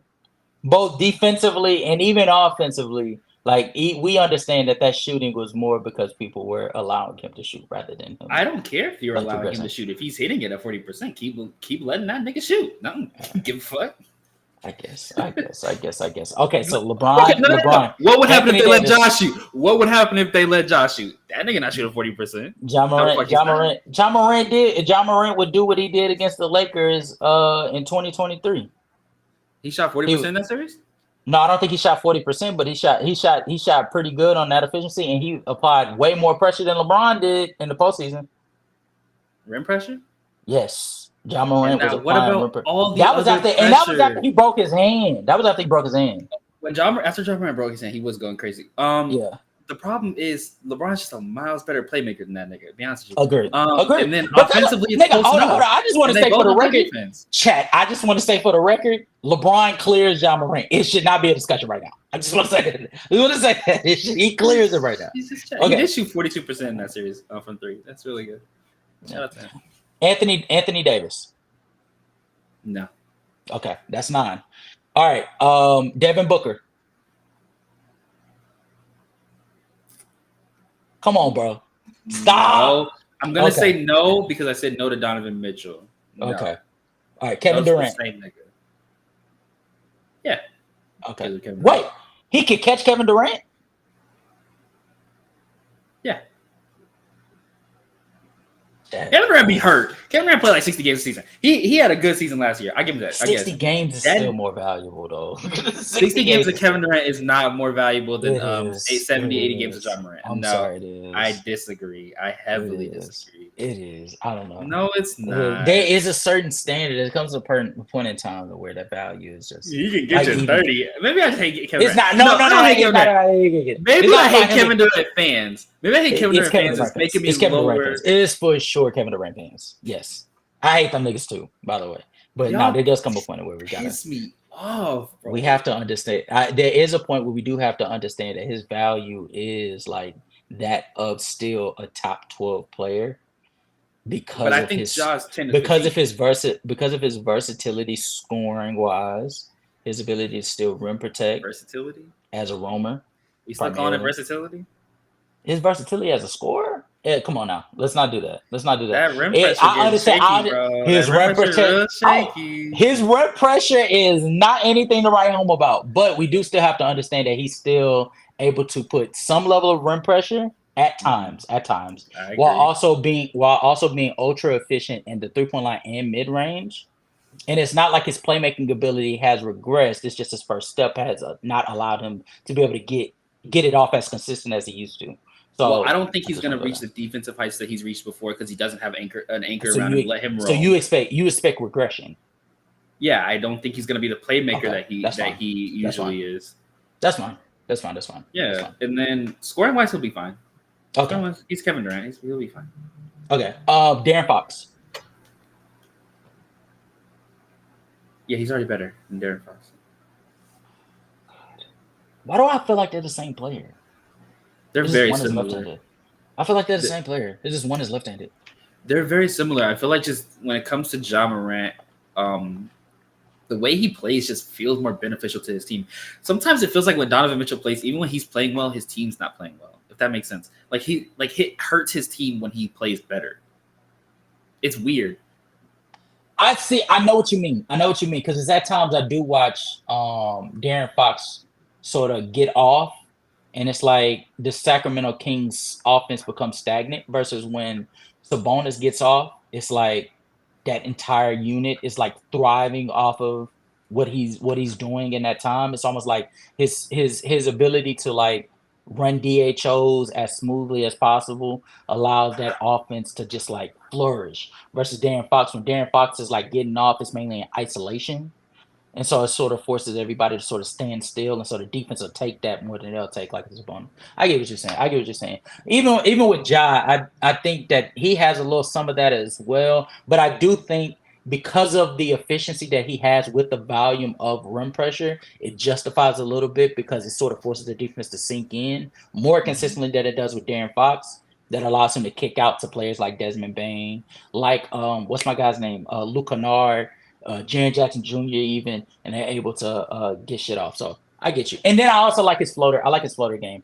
both defensively and even offensively. Like we understand that shooting was more because people were allowing him to shoot rather than him. I don't care if you're allowing him to shoot. If he's hitting it at 40%, keep letting that nigga shoot. No, give a fuck. I guess. Okay, so LeBron. LeBron. What would happen if they let Josh shoot? What would happen if they let Josh shoot? That nigga not shooting 40%. Ja Morant would do what he did against the Lakers in 2023. He shot 40% in that series? No, I don't think he shot 40%, but he shot pretty good on that efficiency, and he applied way more pressure than LeBron did in the postseason. Rim pressure? Yes. Ja Morant was what about all the that was after, and that was after he broke his hand. When after Ja Morant broke his hand, he was going crazy. Yeah. The problem is LeBron's just a miles better playmaker than that nigga. To be honest with you. Agreed. And then offensively, hold on. I just want to say for the record, chat. I just want to say for the record, LeBron clears Ja Morant. It should not be a discussion right now. I just want to say that. He clears it right now. He did shoot 42% in that series from 3. That's really good. Shout out to him. Anthony Davis. No. Okay, that's 9. All right. Devin Booker. Come on, bro. Stop. No. I'm gonna say no because I said no to Donovan Mitchell. No. Okay. All right. Kevin Durant. Same nigga. Yeah. Okay. Wait. He could catch Kevin Durant? Yeah. Kevin Durant be hurt. Kevin Durant played like 60 games a season. He had a good season last year. I give him that. 60 games is still more valuable, though. 60 games of Kevin Durant is not more valuable than 70, 80 games of John Morant. I'm sorry, it is. I disagree. I heavily disagree. It is. I don't know. No, it's not. There is a certain standard. It comes to a point in time where that value is just. You can get your 30. Maybe I hate Kevin Durant. It's not. No. Maybe I hate Kevin Durant fans. Maybe I hate Kevin Durant fans. It's making me lower. It is for sure Kevin Durant fans. Yes. I hate them niggas too, by the way. But no, there does come a point where we gotta piss me off, bro. We have to understand. There is a point where we do have to understand that his value is like that of still a top 12 player because of his versatility scoring wise, his ability to still rim protect, versatility as a roamer. You still calling it versatility? His versatility as a scorer? Yeah, come on now. Let's not do that. That rim pressure I understand. Shaky, bro. His rim pressure. His rim pressure is not anything to write home about. But we do still have to understand that he's still able to put some level of rim pressure at times, while also being ultra efficient in the 3-point line and mid range. And it's not like his playmaking ability has regressed. It's just his first step has not allowed him to be able to get it off as consistent as he used to. So well, I don't think he's going to reach the defensive heights that he's reached before because he doesn't have an anchor So around you- him. Let him roll. So you expect regression. Yeah, I don't think he's going to be the playmaker Okay, that's fine. he usually is. That's fine. That's fine. Yeah, That's fine. and then scoring wise, he'll be fine. Okay. Scoring-wise, he's Kevin Durant. He'll be fine. Okay. Darren Fox. Yeah, he's already better than Darren Fox. Why do I feel like they're the same player? They're It's just very one is similar. left-handed. I feel like they're the same player. It's just one is left-handed. They're very similar. I feel like just when it comes to Ja Morant, the way he plays just feels more beneficial to his team. Sometimes it feels like when Donovan Mitchell plays, even when he's playing well, his team's not playing well. If that makes sense. Like it hurts his team when he plays better. It's weird. I see. I know what you mean. Because it's at times I do watch Darren Fox sort of get off, and it's like the Sacramento Kings offense becomes stagnant versus when Sabonis gets off, it's like that entire unit is like thriving off of what he's doing in that time. It's almost like his ability to like run DHOs as smoothly as possible allows that offense to just like flourish versus Darren Fox. When Darren Fox is like getting off, it's mainly in isolation. And so it sort of forces everybody to sort of stand still, and so the defense will take that more than they'll take like this opponent. I get what you're saying. Even with Ja, I think that he has a little some of that as well. But I do think because of the efficiency that he has with the volume of rim pressure, it justifies a little bit because it sort of forces the defense to sink in more consistently than it does with Darren Fox. That allows him to kick out to players like Desmond Bane, like what's my guy's name, Luke Kennard. Jaren Jackson Jr. even, and they're able to get shit off. So I get you. And then I also like his floater. I like his floater game.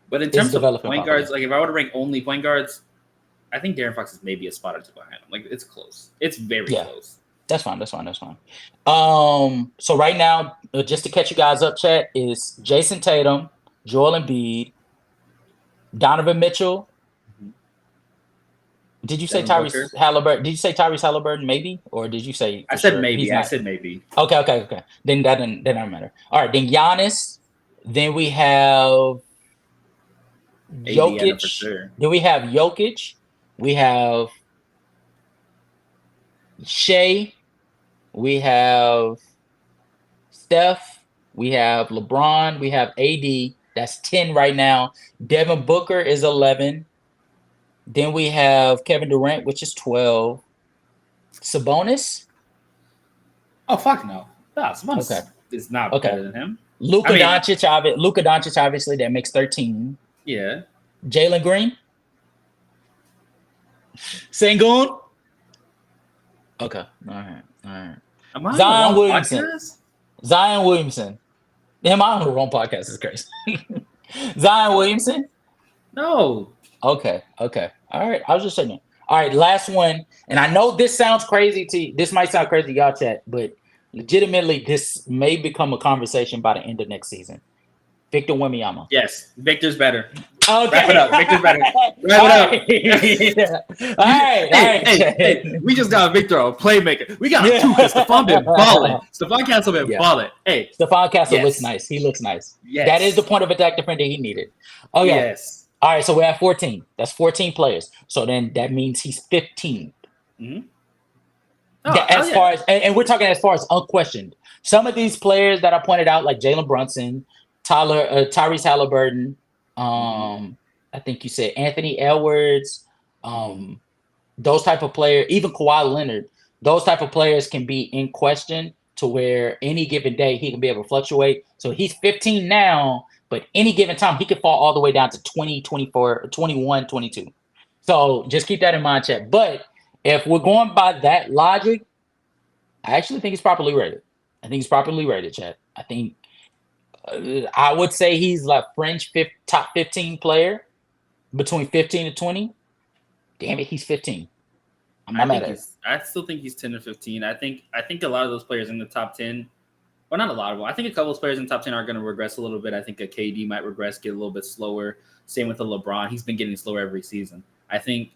But in terms of point guards, like if I were to rank only point guards, I think Darren Fox is maybe a spot or two behind him. Like it's close. It's very close. That's fine. So right now, just to catch you guys up, chat is Jason Tatum, Joel Embiid, Donovan Mitchell. Did you say Tyrese Halliburton? Did you say Tyrese Halliburton maybe, or did you say? I said maybe. I said maybe. Okay. Then that doesn't matter. All right. Then Giannis. Then we have Jokic. For sure. Then we have Jokic. We have Shea. We have Steph. We have LeBron. We have AD. That's 10 right now. Devin Booker is 11. Then we have Kevin Durant, which is 12. Sabonis? Oh, fuck no. Sabonis is not better than him. Luka Doncic, obviously, that makes 13. Yeah. Jalen Green? Sengun? Okay. All right. Zion Williamson. Am I on the wrong podcast? It's crazy. Zion Williamson? No. Okay. All right. I was just saying. All right. Last one. And I know this sounds crazy to you. This might sound crazy to y'all chat, but legitimately, this may become a conversation by the end of next season. Victor Wembanyama. Yes. Victor's better. Okay. Wrap it up. Victor's better. Wrap it up. All right. Hey, we just got Victor, a playmaker. We got two because Stephon been balling. Stephon Castle been balling. Hey. Stephon Castle looks nice. He looks nice. Yes. That is the point of attack defender he needed. Oh, yeah. Yes. All right, so we're at 14. That's 14 players. So then that means he's 15. Mm-hmm. Far as, and we're talking as far as unquestioned. Some of these players that I pointed out, like Jalen Brunson, Tyrese Halliburton, I think you said Anthony Edwards, those type of players, even Kawhi Leonard, those type of players can be in question to where any given day he can be able to fluctuate. So he's 15 now. But any given time, he could fall all the way down to 20, 24, 21, 22. So just keep that in mind, chat. But if we're going by that logic, I actually think he's properly rated. Chat. I think I would say he's like fringe top 15 player between 15 and 20. Damn it, he's 15. I still think he's 10 or 15. I think a lot of those players in the top 10. Well, not a lot of them. I think a couple of players in the top 10 are going to regress a little bit. I think a KD might regress, get a little bit slower. Same with the LeBron. He's been getting slower every season. I think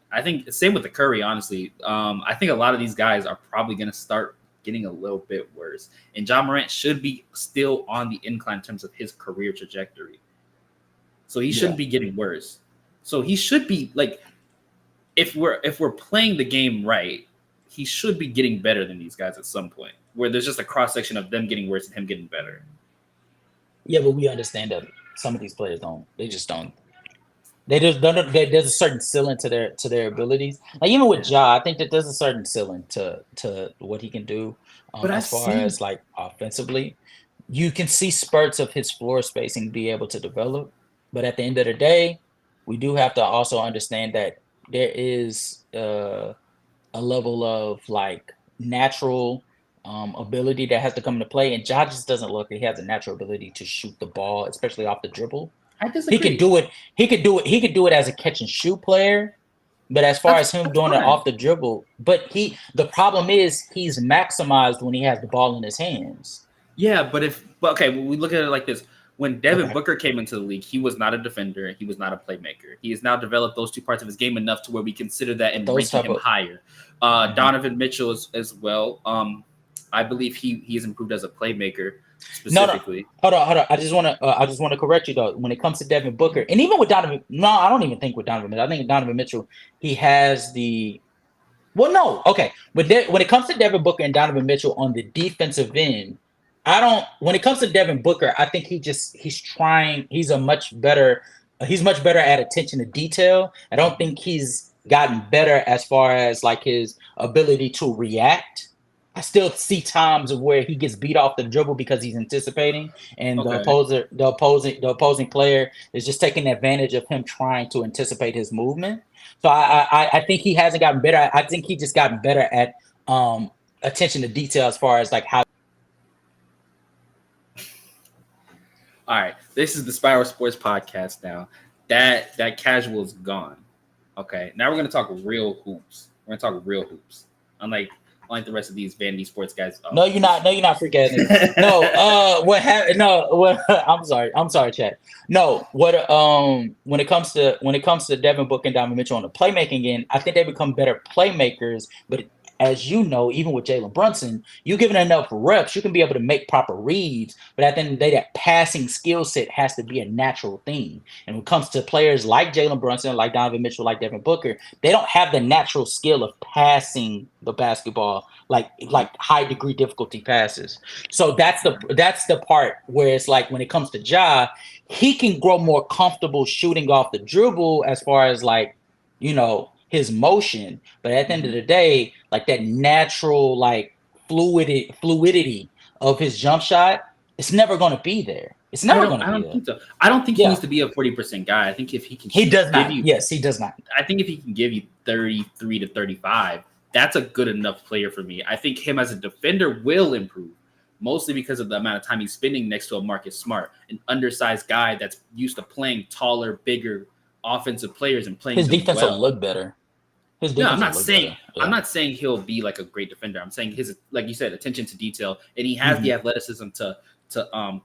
same with the Curry, honestly. I think a lot of these guys are probably going to start getting a little bit worse. And Ja Morant should be still on the incline in terms of his career trajectory. So he shouldn't be getting worse. So he should be like, if we're playing the game right, he should be getting better than these guys at some point, where there's just a cross section of them getting worse and him getting better. Yeah, but we understand that some of these players don't. They just don't. They just don't. There's a certain ceiling to their abilities. Like even with Ja, I think that there's a certain ceiling to what he can do. But as far as like offensively, you can see spurts of his floor spacing be able to develop. But at the end of the day, we do have to also understand that there is a level of like natural ability that has to come into play, and Ja just doesn't look. He has a natural ability to shoot the ball, especially off the dribble. I disagree. He could do it. He could do it as a catch and shoot player, but as far as him doing it off the dribble, the problem is he's maximized when he has the ball in his hands. Yeah, but we look at it like this. When Devin Booker came into the league, he was not a defender. He was not a playmaker. He has now developed those two parts of his game enough to where we consider that and ranking him higher. Donovan Mitchell as well. I believe he has improved as a playmaker specifically. No. Hold on. I just want to correct you though. When it comes to Devin Booker, and even with Donovan, I don't even think with Donovan Mitchell. I think Donovan Mitchell, he has the. Well, no, okay. But when it comes to Devin Booker and Donovan Mitchell on the defensive end, when it comes to Devin Booker, I think he's much better at attention to detail. I don't think he's gotten better as far as like his ability to react. I still see times of where he gets beat off the dribble because he's anticipating, and the opposing player is just taking advantage of him trying to anticipate his movement. So I think he hasn't gotten better. I think he just gotten better at attention to detail as far as like how. All right, this is the Spiral Sports Podcast now. That casual is gone. Okay, now we're going to talk real hoops. We're going to talk real hoops. Unlike the rest of these vanity sports guys. No, you're not forgetting. I'm sorry, Chad. No, when it comes to Devin Booker and Donovan Mitchell on the playmaking end, I think they become better playmakers, but as you know, even with Jalen Brunson, you given enough reps, you can be able to make proper reads. But at the end of the day, that passing skill set has to be a natural thing. And when it comes to players like Jalen Brunson, like Donovan Mitchell, like Devin Booker, they don't have the natural skill of passing the basketball like high degree difficulty passes. So that's the part where it's like when it comes to Ja, he can grow more comfortable shooting off the dribble as far as like, his motion, but at the end of the day, like that natural like fluidity of his jump shot, it's never going to be there. It's never going to be there. I don't think so. I don't think he needs to be a 40% guy. I think if he can, he does not. Yes, he does not. I think if he can give you 33 to 35, that's a good enough player for me. I think him as a defender will improve, mostly because of the amount of time he's spending next to a Marcus Smart, an undersized guy that's used to playing taller, bigger offensive players and playing. His defense will look better. I'm not saying he'll be like a great defender. I'm saying his, like you said, attention to detail, and he has the athleticism to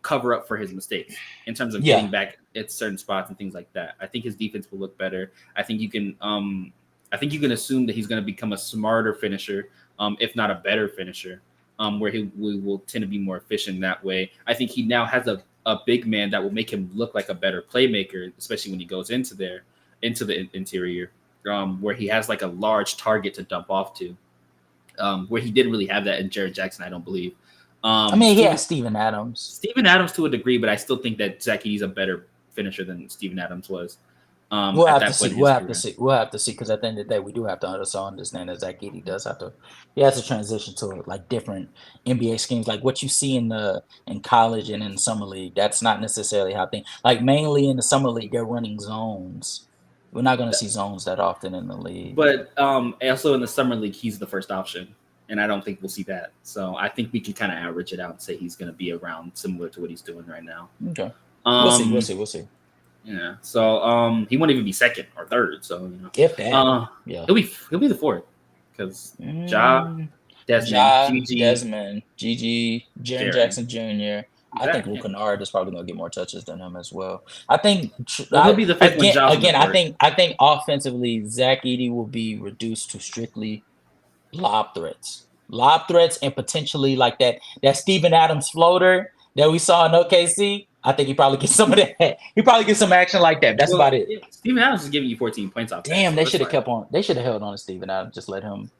cover up for his mistakes in terms of getting back at certain spots and things like that. I think his defense will look better. I think you can assume that he's going to become a smarter finisher, if not a better finisher, where he will tend to be more efficient that way. I think he now has a big man that will make him look like a better playmaker, especially when he goes into the interior. Where he has like a large target to dump off to, where he didn't really have that in Jared Jackson, I don't believe. He has Steven Adams. Steven Adams to a degree, but I still think that Zach Edey's a better finisher than Steven Adams was. We'll have to see. We'll have to see because at the end of the day, we do have to also understand that Zach Edey has to transition to like different NBA schemes, like what you see in college and in the summer league. That's not necessarily how things. Like mainly in the summer league, they're running zones. We're not going to see zones that often in the league. But also in the summer league, he's the first option, and I don't think we'll see that. So I think we can kind of average it out and say he's going to be around similar to what he's doing right now. Okay. We'll see. Yeah. So he won't even be second or third. So if that, he'll be the fourth because Desmond, Gigi, Jaren Jackson Jr. I think Luke Kennard is probably going to get more touches than him as well. I think he'll be the fifth again. I think offensively, Zach Edey will be reduced to strictly lob threats. lob threats, and potentially like that Steven Adams floater that we saw in OKC. I think he probably gets some of that. He probably gets some action like that. That's about it. Steven Adams is giving you 14 points off. Damn, they should have kept on. They should have held on to Steven Adams. Just let him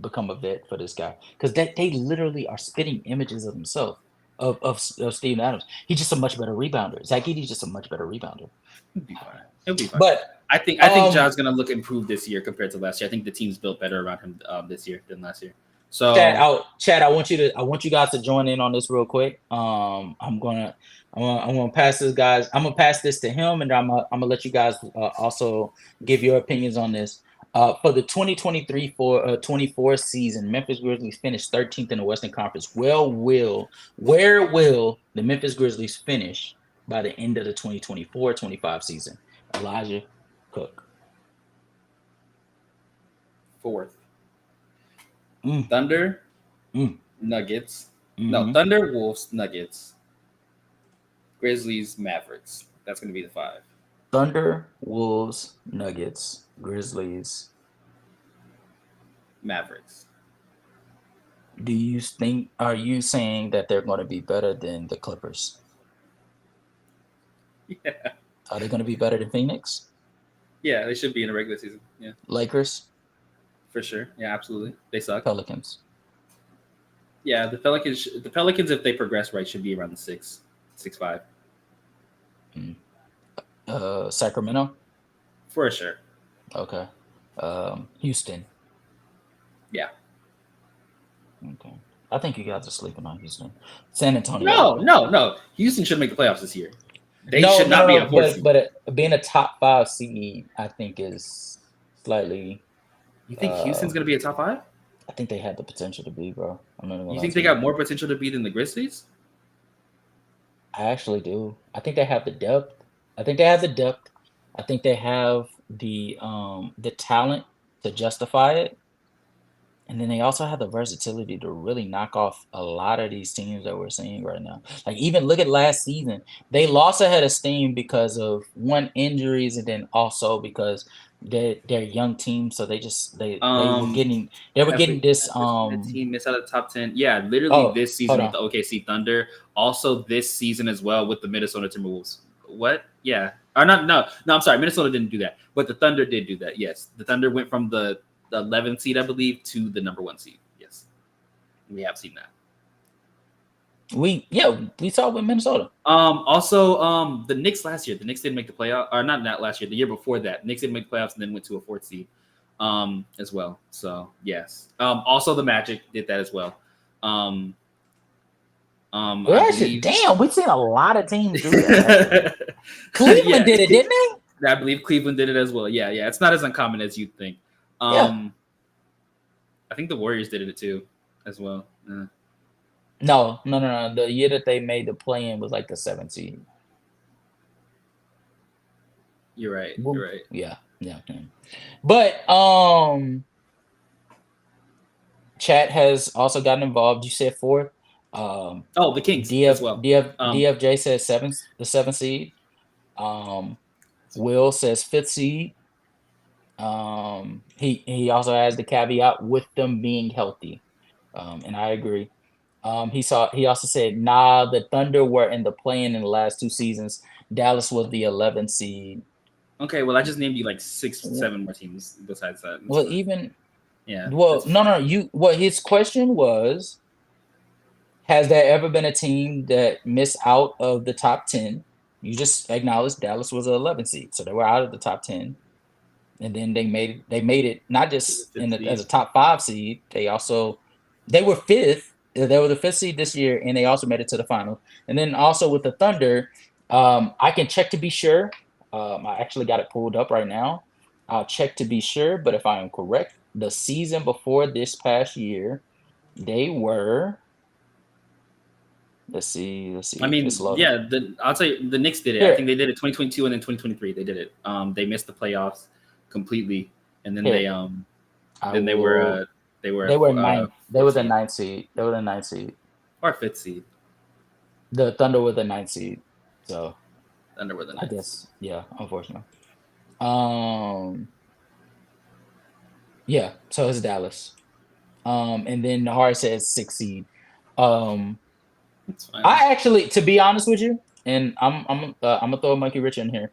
become a vet for this guy, because they literally are spitting images of himself of Steven Adams. He's just a much better rebounder. Zach Edey's just a much better rebounder. He'll be fine. But I think Ja's gonna look improved this year compared to last year. I think the team's built better around him this year than last year. So Chad, I want you guys to join in on this real quick. I'm gonna pass this, guys. I'm gonna pass this to him, and I'm gonna let you guys also give your opinions on this. For the 2023-24 season, Memphis Grizzlies finished 13th in the Western Conference. Where will the Memphis Grizzlies finish by the end of the 2024-25 season? Elijah Cook. 4th. Thunder, Nuggets. Mm-hmm. No, Thunder, Wolves, Nuggets. Grizzlies, Mavericks. That's going to be the 5. Thunder, Wolves, Nuggets, Grizzlies, Mavericks. Are you saying that they're going to be better than the Clippers? Yeah. Are they going to be better than Phoenix? Yeah, they should be in the regular season. Yeah. Lakers? For sure. Yeah, absolutely. They suck. Pelicans? Yeah, the Pelicans, if they progress right, should be around the 6-5. Sacramento? For sure. Okay. Houston? Yeah. Okay. I think you guys are sleeping on Houston. San Antonio? No. Houston should make the playoffs this year. They should not be a 4th seed. But being a top 5 seed, I think is slightly. You think Houston's going to be a top 5? I think they had the potential to be, bro. You think they got more potential to be than the Grizzlies? I actually do. I think they have the depth. I think they have the talent to justify it. And then they also have the versatility to really knock off a lot of these teams that we're seeing right now. Like, even look at last season. They lost ahead of steam because of injuries, and then also because they're young team. So they were getting this the team missed out of the top 10. Yeah, literally this season with the OKC Thunder. Also this season as well with the Minnesota Timberwolves. What? Yeah. Or not? No. I'm sorry. Minnesota didn't do that, but the Thunder did do that. Yes, the Thunder went from the 11th seed, I believe, to the number 1 seed. Yes, we have seen that. We saw it with Minnesota. Also, the Knicks last year. The Knicks didn't make the playoff, or not last year. The year before that, Knicks didn't make the playoffs and then went to a 4th seed, as well. So yes. Also, the Magic did that as well. We've seen a lot of teams do that. Cleveland did it, didn't they? I believe Cleveland did it as well. Yeah. It's not as uncommon as you'd think. I think the Warriors did it too, as well. No. The year that they made the play-in was like the 7th seed. You're right. Yeah. But Chat has also gotten involved. You said 4th. The Kings as well. DFJ says 7th, the 7th seed. Will says 5th seed. He also has the caveat with them being healthy, and I agree. He also said, the Thunder were in the play-in in the last 2 seasons. Dallas was the 11th seed. Okay, well, I just named you like 6, 7 more teams besides that. Well, even yeah. Well, no. His question was, has there ever been a team that missed out of the top 10? You just acknowledged Dallas was an 11th seed, so they were out of the top 10. And then they made it not just as a top 5 seed. They were 5th. They were the 5th seed this year, and they also made it to the final. And then also with the Thunder, I can check to be sure. I actually got it pulled up right now. I'll check to be sure, but if I am correct, the season before this past year, they were. Let's see. I mean, I'll tell you, the Knicks did it. Here. I think they did it 2022 and then 2023. They did it. They missed the playoffs completely, and then Here. they were 9th. They were the 9th seed. They were the 9th seed. Or 5th seed. The Thunder were the 9th seed. So Thunder were the 9th. I guess, yeah, unfortunately. Yeah, so it's Dallas. And then Nahar says 6 seed. It's fine. I actually, to be honest with you, and I'm gonna throw Mikey Rich in here.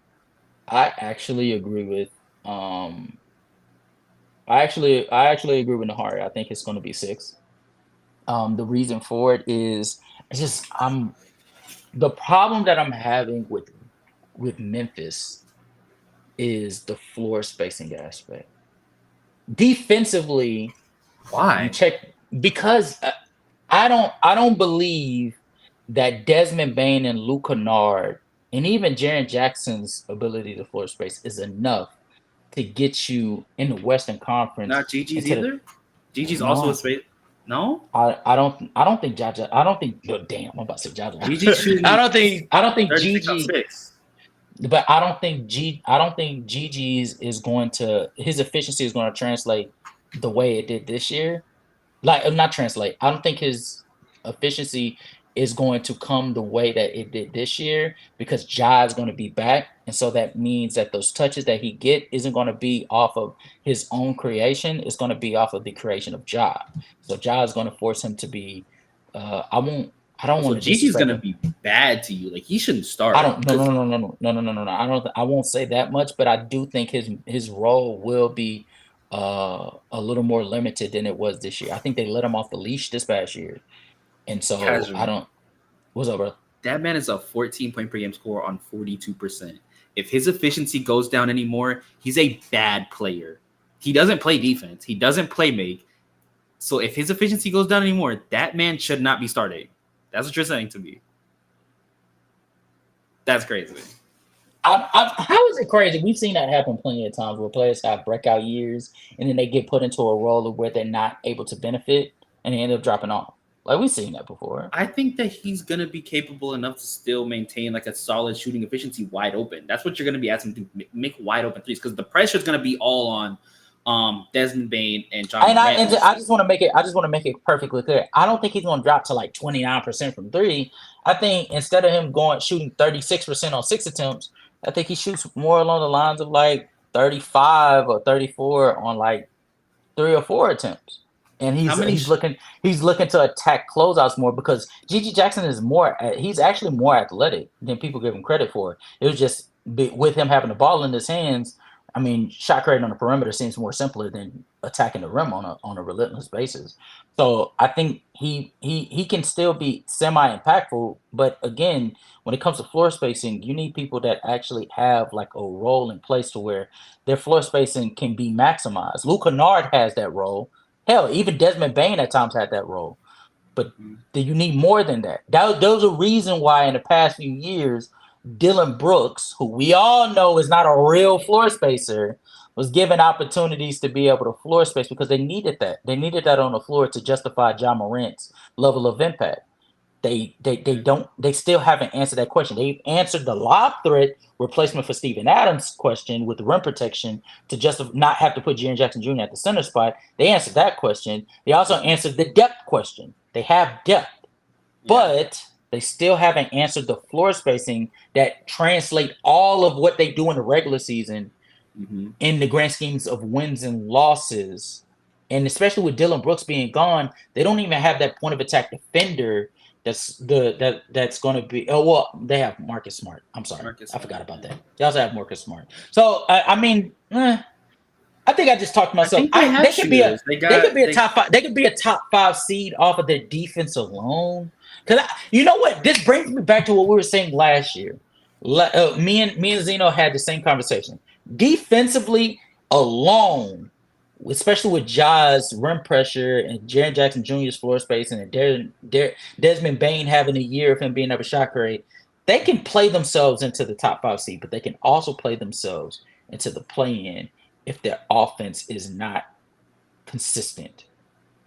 I actually agree with I actually agree with Nahari. I think it's going to be 6. The reason for it is it's just the problem that I'm having with Memphis is the floor spacing aspect. Defensively, Why? Because I don't believe that Desmond Bain and Luke Kennard and even Jaren Jackson's ability to floor space is enough to get you in the Western Conference. Not GG's either. GG's also a space. No, I don't think Jaja. I don't think. Oh, damn, I'm about to say Jaja. GG shooting. I don't think GG. 6. But I don't think GG's is going to, his efficiency is going to translate the way it did this year. Like, not translate. I don't think his efficiency is going to come the way that it did this year because Ja is going to be back. And so that means that those touches that he get isn't going to be off of his own creation. It's going to be off of the creation of Ja. So Ja is going to force him to be, I don't want to. GG's going to be bad to you. Like, he shouldn't start. No. I won't say that much, but I do think his role will be a little more limited than it was this year. I think they let him off the leash this past year. And so what's up, bro? That man is a 14-point per game scorer on 42%. If his efficiency goes down anymore, he's a bad player. He doesn't play defense. He doesn't play make. So if his efficiency goes down anymore, that man should not be starting. That's what you're saying to me. That's crazy. How is it crazy? We've seen that happen plenty of times where players have breakout years and then they get put into a role where they're not able to benefit and they end up dropping off. Like, we've seen that before. I think that he's going to be capable enough to still maintain like a solid shooting efficiency wide open. That's what you're going to be asking to make wide open threes because the pressure is going to be all on Desmond Bain and John. And I just want to make it perfectly clear. I don't think he's going to drop to like 29% from 3. I think instead of him shooting 36% on 6 attempts, I think he shoots more along the lines of like 35 or 34 on like 3 or 4 attempts. And he's looking to attack closeouts more because GG Jackson is he's actually more athletic than people give him credit for. It was just with him having the ball in his hands. I mean, shot creating on the perimeter seems more simpler than attacking the rim on a relentless basis. So I think he can still be semi-impactful, but again, when it comes to floor spacing, you need people that actually have like a role in place to where their floor spacing can be maximized. Luke Kennard has that role. Hell, even Desmond Bain at times had that role. But you need more than that. There's a reason why in the past few years, Dylan Brooks, who we all know is not a real floor spacer, was given opportunities to be able to floor space because they needed that. They needed that on the floor to justify Ja Morant's level of impact. They still haven't answered that question. They've answered the lob threat replacement for Steven Adams question with the rim protection to just not have to put Jaren Jackson Jr. at the center spot. They answered that question. They also answered the depth question. They have depth, but they still haven't answered the floor spacing that translate all of what they do in the regular season in the grand schemes of wins and losses. And especially with Dylan Brooks being gone, they don't even have that point of attack defender. That's going to be. Oh well, they have Marcus Smart. I'm sorry, I forgot about that. They also have Marcus Smart. So I mean, I think I just talked to myself. They could be a top 5. They could be a top 5 seed off of their defense alone. Because you know what, this brings me back to what we were saying last year. Me and Zeno had the same conversation. Defensively alone, especially with Ja's rim pressure and Jaren Jackson Jr.'s floor spacing and Desmond Bain having a year of him being able to shot create, they can play themselves into the top 5 seed, but they can also play themselves into the play-in if their offense is not consistent.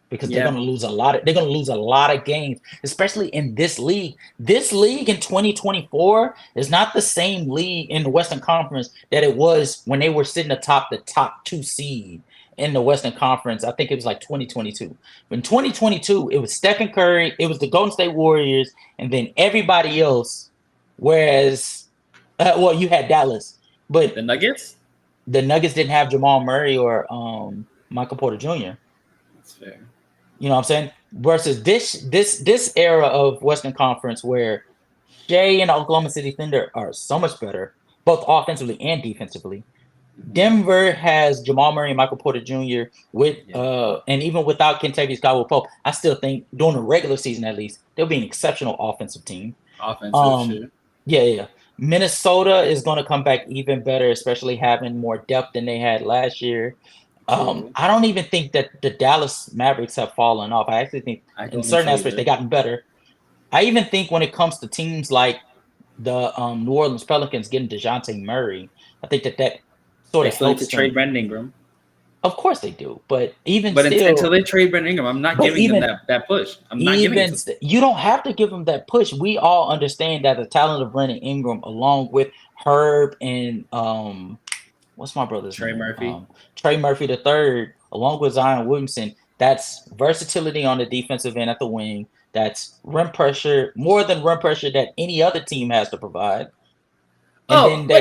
Because they're going to lose a lot. They're going to lose a lot of games, especially in this league. This league in 2024 is not the same league in the Western Conference that it was when they were sitting atop the top 2 seed in the Western Conference. I think it was like 2022. In 2022, it was Stephen Curry, it was the Golden State Warriors, and then everybody else. Whereas, you had Dallas, but the Nuggets didn't have Jamal Murray or Michael Porter Jr. That's fair. You know what I'm saying? Versus this era of Western Conference where Shea and Oklahoma City Thunder are so much better, both offensively and defensively. Denver has Jamal Murray and Michael Porter Jr. And even without Kentavious Caldwell-Pope, I still think during the regular season at least they'll be an exceptional offensive team. Offensive, Yeah. Minnesota is going to come back even better, especially having more depth than they had last year. I don't even think that the Dallas Mavericks have fallen off. I actually think in certain aspects they've gotten better. I even think when it comes to teams like the New Orleans Pelicans getting DeJounte Murray, I think that sort of helps to trade Brandon Ingram. Of course they do, but until they trade Brandon Ingram, I'm not giving them that push. I'm not giving it to them. You don't have to give them that push. We all understand that the talent of Brandon Ingram, along with Herb and what's my brother's Trey name? Murphy. Trey Murphy III, along with Zion Williamson, that's versatility on the defensive end at the wing. That's rim pressure, more than rim pressure that any other team has to provide. And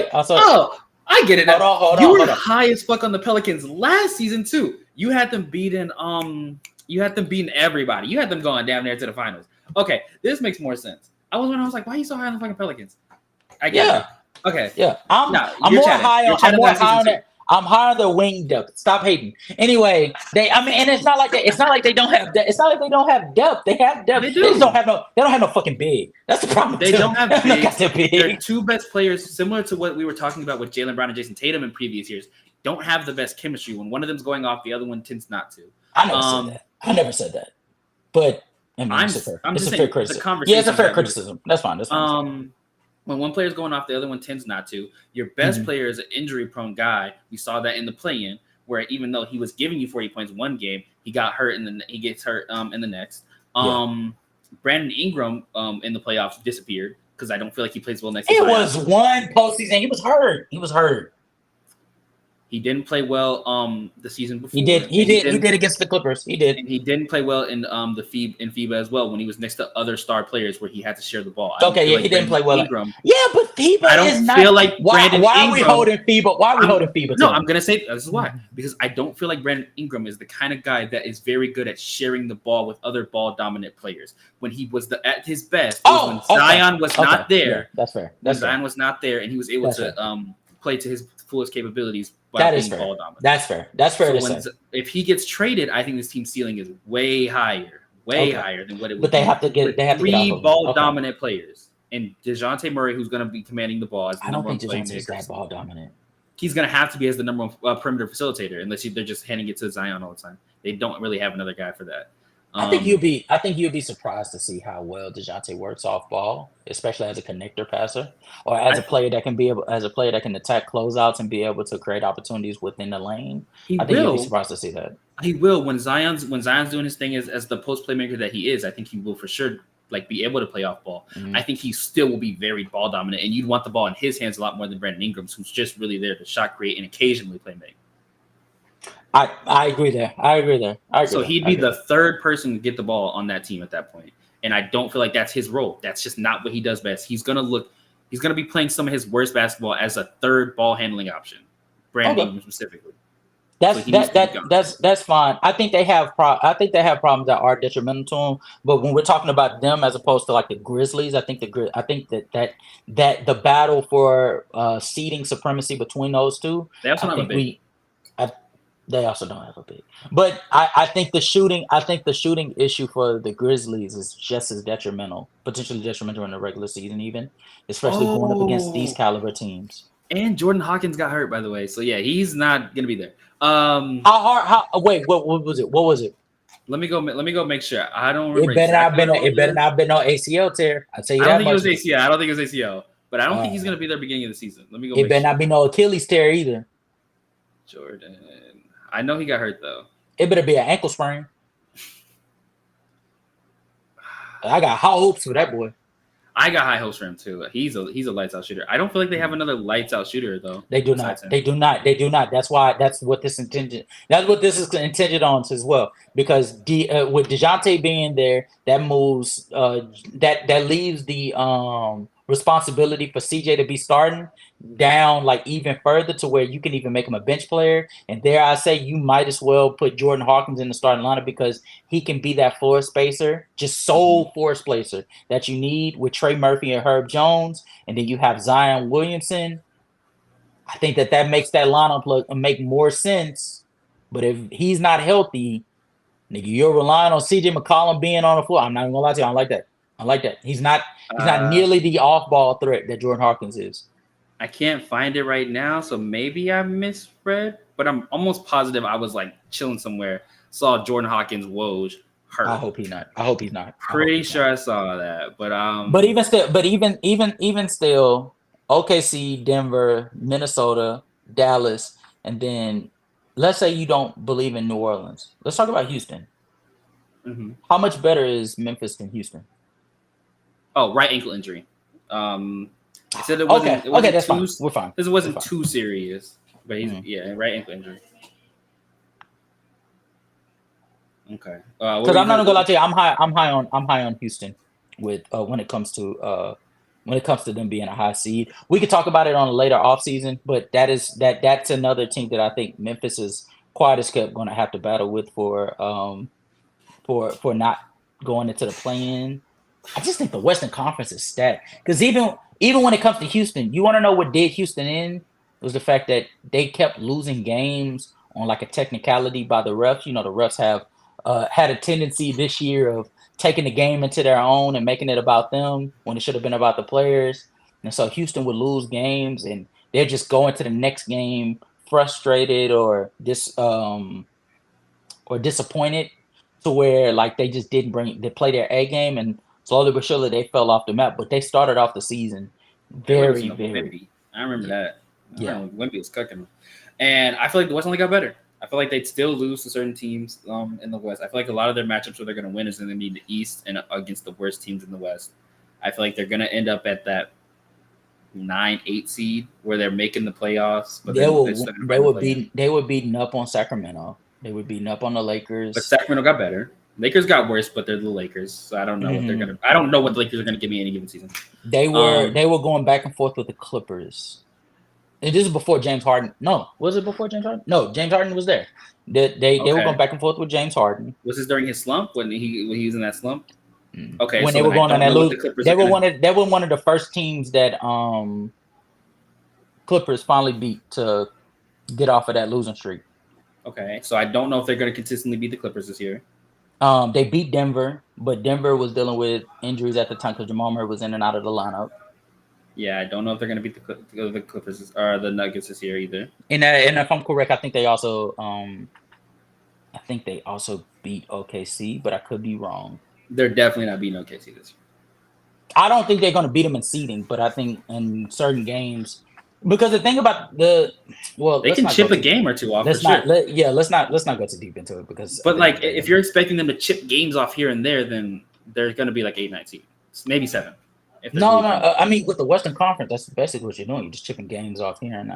I get it. Hold you on. were high as fuck on the Pelicans last season too. You had them beating everybody. You had them going down there to the finals. Okay, this makes more sense. I was like, why are you so high on the fucking Pelicans? I get it. Okay. Yeah. I'm high on the wing depth. Stop hating. Anyway, and it's not like they don't have depth. It's not like they don't have depth. They have depth. They just don't have no fucking big. That's the problem. They don't have big. Their two best players, similar to what we were talking about with Jaylen Brown and Jason Tatum in previous years, don't have the best chemistry. When one of them's going off, the other one tends not to. I never said that. But it's a fair criticism. Yeah, it's a fair criticism. That's fine. When one player's going off, the other one tends not to. Your best player is an injury-prone guy. We saw that in the play-in, where even though he was giving you 40 points one game, he got hurt and then he gets hurt in the next. Brandon Ingram in the playoffs disappeared because I don't feel like he plays well next. It was one postseason. He was hurt. He didn't play well the season before. He did against the Clippers. He did. And he didn't play well in FIBA as well when he was next to other star players where he had to share the ball. He didn't play well. Ingram, but FIBA I don't feel like Brandon Ingram. Why are we holding FIBA? No, I'm gonna say this is why, because I don't feel like Brandon Ingram is the kind of guy that is very good at sharing the ball with other ball dominant players. When he was at his best, when Zion was not there. Yeah, that's fair. Zion was not there, and he was able to play to his fullest capabilities. That is fair. That's fair. That's fair to say. If he gets traded, I think this team's ceiling is way higher than what it would. But they have to get three ball dominant players, and DeJounte Murray, who's going to be commanding the ball. I don't think DeJounte is that ball dominant. He's going to have to be as the number one perimeter facilitator, unless they're just handing it to Zion all the time. They don't really have another guy for that. I think you'd be surprised to see how well DeJounte works off ball, especially as a connector passer, or as a player that can attack closeouts and be able to create opportunities within the lane. I think you'd be surprised to see that. He will when Zion's doing his thing as the post playmaker that he is. I think he will for sure be able to play off ball. I think he still will be very ball dominant, and you'd want the ball in his hands a lot more than Brandon Ingram's, who's just really there to shot create and occasionally play make. I agree there. So he'd be the third person to get the ball on that team at that point. And I don't feel like that's his role. That's just not what he does best. He's going to be playing some of his worst basketball as a third ball handling option. Brandon Ingram specifically. That's fine. I think they have problems that are detrimental to him. But when we're talking about them as opposed to like the Grizzlies, I think that the battle for seeding supremacy between those two. They also have a big. They also don't have a big. But I think the shooting issue for the Grizzlies is just as potentially detrimental in the regular season, even, especially going up against these caliber teams. And Jordan Hawkins got hurt, by the way. So yeah, he's not gonna be there. Wait, what was it? What was it? Let me go make sure. I don't remember. It better not have been no ACL tear. I'll tell you that. I don't think it was ACL. I don't think it was ACL. But I don't think he's gonna be there beginning of the season. Let me go. It better not be no Achilles tear either. Jordan. I know he got hurt though. It better be an ankle sprain. I got high hopes for that boy. I got high hopes for him too. He's a lights out shooter. I don't feel like they have another lights out shooter though. They do not. They do not. That's what this is intended on as well. Because with DeJounte being there, that moves that leaves the responsibility for CJ to be starting down like even further to where you can even make him a bench player. And there I say you might as well put Jordan Hawkins in the starting lineup because he can be that floor spacer, just sole floor spacer that you need with Trey Murphy and Herb Jones. And then you have Zion Williamson. I think that makes that lineup make more sense. But if he's not healthy, nigga, you're relying on CJ McCollum being on the floor. I'm not even gonna lie to you. I don't like that. He's not nearly the off-ball threat that Jordan Hawkins is. I can't find it right now, so maybe I misread, but I'm almost positive I was like chilling somewhere, saw Jordan Hawkins Woj hurt. I hope he's not. Pretty sure I saw that, but even still, OKC, Denver, Minnesota, Dallas, and then let's say you don't believe in New Orleans. Let's talk about Houston. Mm-hmm. How much better is Memphis than Houston? Oh, right ankle injury. He said it wasn't. Okay, that's fine. We're fine. This wasn't too serious, but he's right ankle injury. Okay. Because I'm not gonna lie to you, I'm high on Houston with when it comes to them being a high seed. We could talk about it on a later offseason, but that's another team that I think Memphis is quite as kept going to have to battle with for not going into the play-in. I just think the Western Conference is stacked because even when it comes to Houston, you want to know what did Houston in? It was the fact that they kept losing games on like a technicality by the refs. You know, the refs have had a tendency this year of taking the game into their own and making it about them when it should have been about the players. And so Houston would lose games and they'd just go into the next game frustrated or disappointed to where like they just didn't play their A game, and slowly but surely they fell off the map. But they started off the season very. I remember that. Yeah, Wemby was cooking them. And I feel like the West only got better. I feel like they'd still lose to certain teams in the West. I feel like a lot of their matchups where they're going to win is going to be the East and against the worst teams in the West. I feel like they're going to end up at that 9-8 seed where they're making the playoffs. But they were beating up on Sacramento. They were beating up on the Lakers. But Sacramento got better. Lakers got worse, but they're the Lakers. So I don't know what they're gonna. I don't know what the Lakers are gonna give me any given season. They were going back and forth with the Clippers. And this is before James Harden. No, was it before James Harden? No, James Harden was there. They were going back and forth with James Harden. Was this during his slump when he was in that slump? Okay, when they were going on that lose, they were one of the first teams that Clippers finally beat to get off of that losing streak. Okay, so I don't know if they're going to consistently beat the Clippers this year. They beat Denver, but Denver was dealing with injuries at the time because Jamal Murray was in and out of the lineup. Yeah, I don't know if they're going to beat the Clippers or the Nuggets this year either. And if I'm correct, I think they also beat OKC, but I could be wrong. They're definitely not beating OKC this year. I don't think they're going to beat them in seeding, but I think in certain games. Because the thing about they can chip a game or two off. Let's not go too deep into it because. But like, if you're expecting them to chip games off here and there, then they're going to be like 8-9 seed, maybe 7. No. I mean, with the Western Conference, that's basically what you're doing. You're just chipping games off here and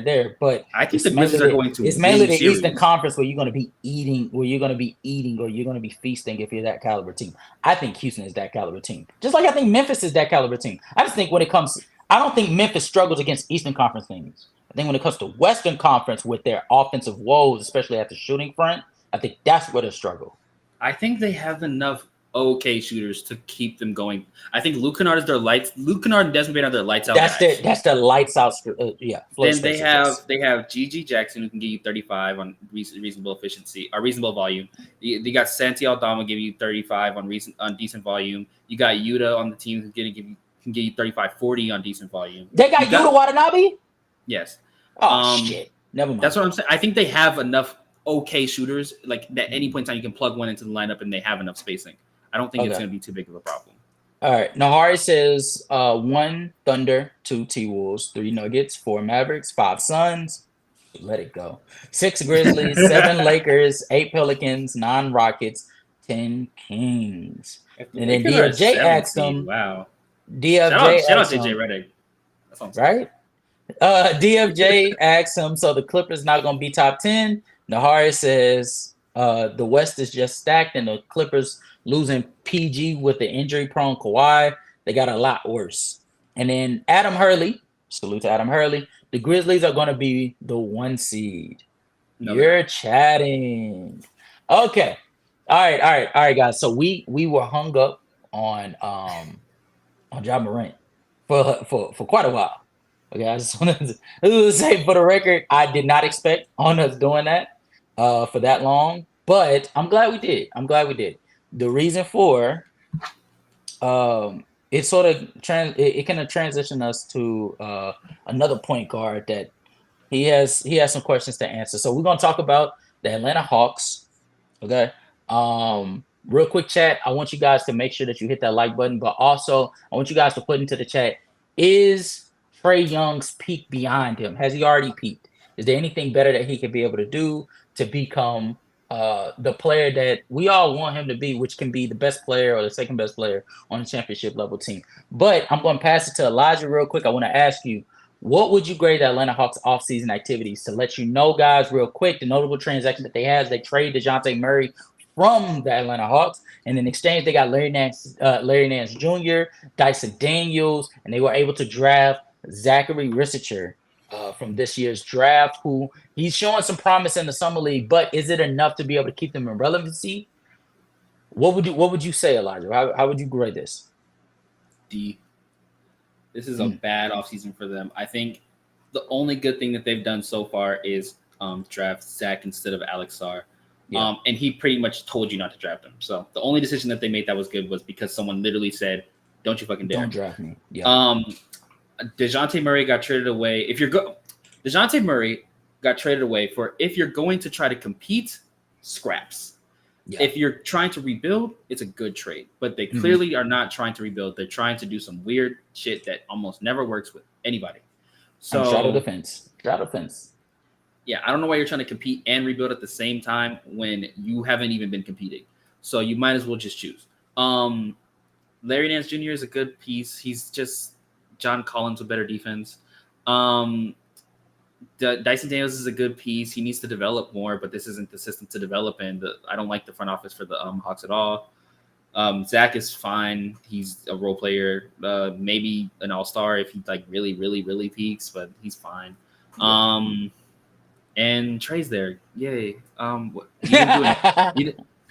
there. But I think the Grizzlies are going to. It's mainly the Eastern Conference where you're going to be eating, or you're going to be feasting if you're that caliber team. I think Houston is that caliber team, just like I think Memphis is that caliber team. I just think when it comes. I don't think Memphis struggles against Eastern Conference teams. I think when it comes to Western Conference with their offensive woes, especially at the shooting front, I think that's where they struggle. I think they have enough okay shooters to keep them going. I think Luke Kennard is their lights. Luke Kennard and Desmond Bain are their lights out. That's their lights out. Then they have G.G. Jackson who can give you 35 on reasonable efficiency or reasonable volume. They got Santi Aldama give you 35 on decent volume. You got Yuta on the team who's going to can give you 35-40 on decent volume. They got Yuta Watanabe? Yes. Oh, shit. Never mind. That's what I'm saying. I think they have enough okay shooters. Like at any point in time, you can plug one into the lineup and they have enough spacing. I don't think it's going to be too big of a problem. All right. Nahari says 1 Thunder, 2 T-Wolves, 3 Nuggets, 4 Mavericks, 5 Suns. Let it go. 6 Grizzlies, 7 Lakers, 8 Pelicans, 9 Rockets, 10 Kings. And then DFJ asked them. Wow. DFJ shout out to J Redick. Right? DFJ asks him, so the Clippers not going to be top 10. Nahari says the West is just stacked and the Clippers losing PG with the injury-prone Kawhi. They got a lot worse. And then Adam Hurley, salute to Adam Hurley. The Grizzlies are going to be the 1 seed. No, You're chatting. Okay. All right, guys. So we were hung up on Ja Morant for quite a while. Okay, I just wanted to say for the record, I did not expect on us doing that for that long, but I'm glad we did. The reason for it sort of it kind of transitioned us to another point guard that he has some questions to answer. So we're gonna talk about the Atlanta Hawks. Okay. Real quick chat. I want you guys to make sure that you hit that like button, but also I want you guys to put into the chat, is Trae Young's peak behind him? Has he already peaked? Is there anything better that he could be able to do to become the player that we all want him to be, which can be the best player or the second best player on a championship level team? But I'm going to pass it to Elijah real quick. I want to ask you, what would you grade the Atlanta Hawks offseason activities? To let you know, guys, real quick, the notable transaction that they had is they traded DeJounte Murray from the Atlanta Hawks, and in exchange, they got Larry Nance Jr., Dyson Daniels, and they were able to draft Zachary Rissicher from this year's draft, who he's showing some promise in the summer league, but is it enough to be able to keep them in relevancy? What would you say, Elijah? How would you grade this? D. This is a bad offseason for them. I think the only good thing that they've done so far is draft Zach instead of Alex Sarr. Yeah. And he pretty much told you not to draft him. So the only decision that they made that was good was because someone literally said, "Don't you fucking dare. Don't draft me." Yeah. DeJounte Murray got traded away. DeJounte Murray got traded away for, if you're going to try to compete, scraps. Yeah. If you're trying to rebuild, it's a good trade. But they clearly are not trying to rebuild. They're trying to do some weird shit that almost never works with anybody. So straddle defense. Yeah, I don't know why you're trying to compete and rebuild at the same time when you haven't even been competing. So you might as well just choose. Larry Nance Jr. is a good piece. He's just John Collins with better defense. Dyson Daniels is a good piece. He needs to develop more, but this isn't the system to develop in. I don't like the front office for the Hawks at all. Zach is fine. He's a role player, maybe an all-star if he like really, really, really peaks, but he's fine. And Trey's there. Yay.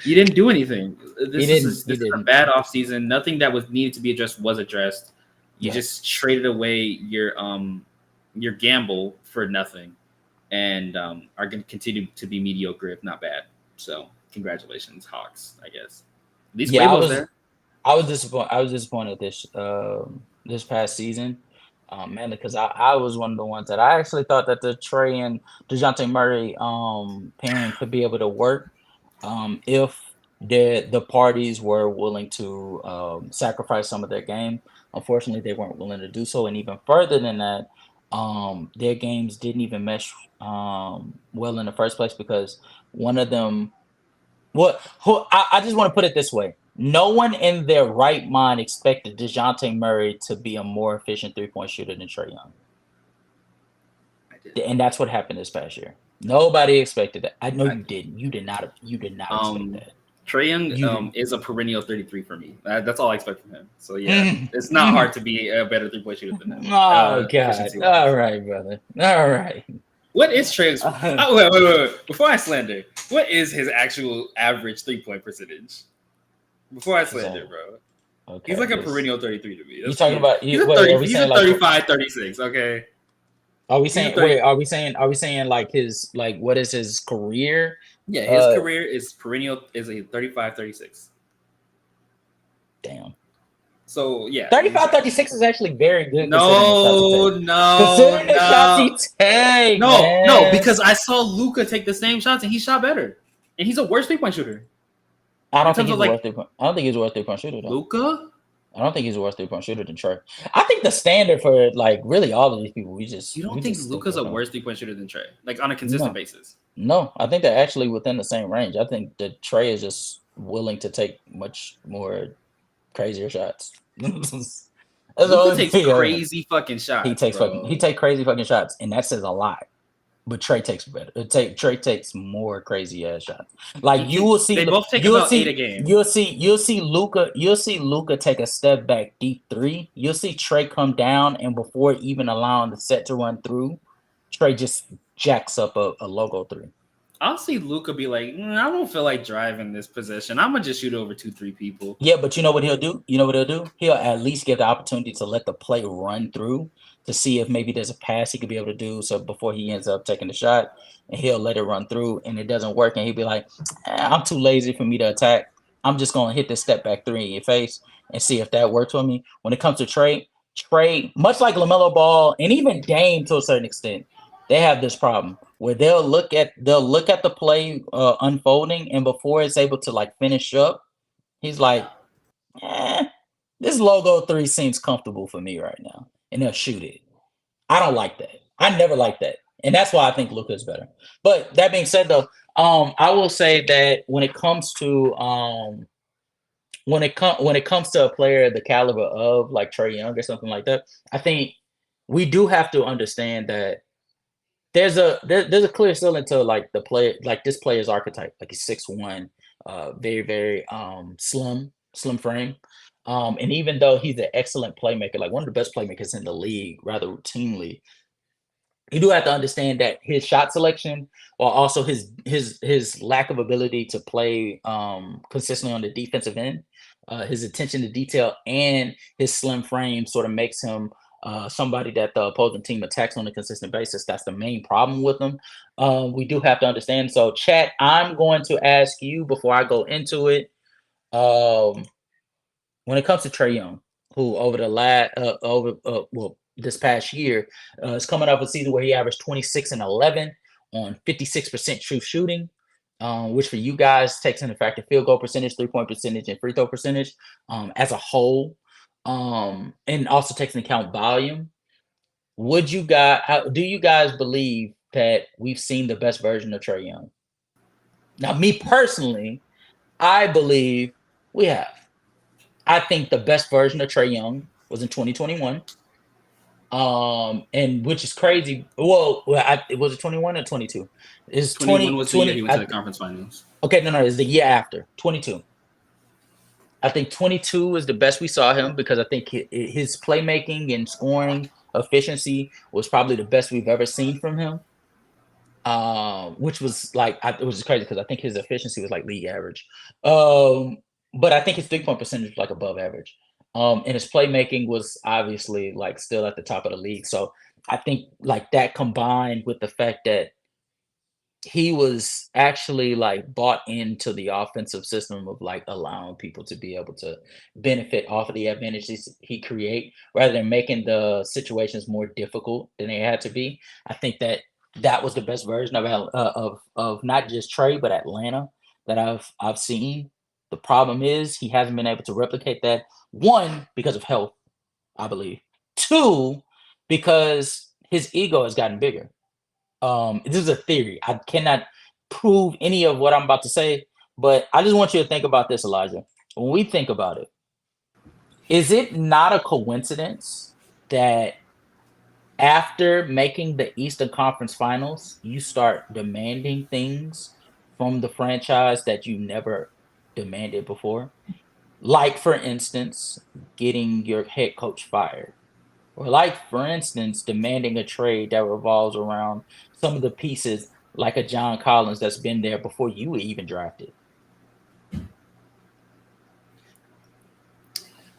You didn't do anything. This is a bad offseason. Nothing that was needed to be addressed was addressed. You just traded away your gamble for nothing, and are going to continue to be mediocre, if not bad. So congratulations, Hawks, I guess. At least there. I was disappointed this past season. Mainly because I was one of the ones that I actually thought that the Trae and DeJounte Murray pairing could be able to work if the parties were willing to sacrifice some of their game. Unfortunately, they weren't willing to do so, and even further than that, their games didn't even mesh well in the first place because one of them. I just want to put it this way. No one in their right mind expected DeJounte Murray to be a more efficient three-point shooter than Trae Young. And that's what happened this past year. Nobody expected that. I know you didn't. You did not expect that. Trae Young is a perennial 33 for me. That's all I expect from him. So, yeah, it's not hard to be a better three-point shooter than him. Oh, God. All right, brother. All right. What is Trae's? Wait. Before I slander, what is his actual average three-point percentage? Before I slander, bro. Okay, he's like a perennial 33 to me. You talking about? He's a 35, 36. Okay. Are we saying like his what is his career? Yeah, his career is perennial is a 35, 36. Damn. So yeah, 35, 36 is actually very good. No. Considering the shots he takes. No, because I saw Luka take the same shots and he shot better, and he's a worse three-point shooter. I don't think he's a worse three-point shooter though. Luka? I don't think he's a worse three-point shooter than Trae. I think the standard for really all of these people, you don't think Luka's a worse three-point shooter than Trae, like on a consistent basis? No, I think they're actually within the same range. I think that Trae is just willing to take much more crazier shots. Luka takes crazy fucking shots. He takes crazy fucking shots, and that says a lot. but Trey takes better. Trey takes more crazy ass shots. Like you will see, They both take you'll about see, 8 a game. You'll see Luka take a step back deep three. You'll see Trey come down, and before even allowing the set to run through, Trey just jacks up a logo three. I'll see Luka be like, I don't feel like driving this position. I'm gonna just shoot over 2-3 people. Yeah, but you know what he'll do? He'll at least give the opportunity to let the play run through to see if maybe there's a pass he could be able to do. So before he ends up taking the shot, and he'll let it run through, and it doesn't work, and he'll be like, I'm too lazy for me to attack. I'm just gonna hit this step back three in your face and see if that works for me. When it comes to Trey, much like LaMelo Ball and even Dame to a certain extent, they have this problem where they'll look at the play unfolding, and before it's able to like finish up, he's like, this logo three seems comfortable for me right now, and they'll shoot it. I don't like that. I never liked that, and that's why I think Luka is better. But that being said, though, I will say that when it comes to a player the caliber of like Trae Young or something like that, I think we do have to understand that there's a clear ceiling to like the player, like this player's archetype. Like he's 6'1", very, very slim frame. And even though he's an excellent playmaker, like one of the best playmakers in the league, rather routinely, you do have to understand that his shot selection, while also his lack of ability to play consistently on the defensive end, his attention to detail and his slim frame sort of makes him somebody that the opposing team attacks on a consistent basis. That's the main problem with them. We do have to understand. So, chat, I'm going to ask you before I go into it. When it comes to Trae Young, who over the this past year is coming off a season where he averaged 26 and 11 on 56% true shooting, which for you guys takes into factor field goal percentage, 3-point percentage, and free throw percentage as a whole. And also takes into account volume. Do you guys believe that we've seen the best version of Trae Young? Now, me personally, I believe we have. I think the best version of Trae Young was in 2021. And which is crazy. Well, was it 21 or 22? It's 21 was the year he went to I- the conference finals. Okay, no, it's the year after 22. I think 22 is the best we saw him because I think his playmaking and scoring efficiency was probably the best we've ever seen from him. Which was like, it was just crazy because I think his efficiency was like league average. But I think his 3-point percentage was like above average. And his playmaking was obviously like still at the top of the league. So I think like that combined with the fact that he was actually like bought into the offensive system of like allowing people to be able to benefit off of the advantages he create rather than making the situations more difficult than they had to be. I think that was the best version of not just Trae but Atlanta that I've seen. The problem is he hasn't been able to replicate that. 1, because of health, I believe. 2, because his ego has gotten bigger. This is a theory. I cannot prove any of what I'm about to say, but I just want you to think about this, Elijah. When we think about it, is it not a coincidence that after making the Eastern Conference Finals, you start demanding things from the franchise that you never demanded before? Like, for instance, getting your head coach fired. Or like, for instance, demanding a trade that revolves around some of the pieces like a John Collins that's been there before you were even drafted.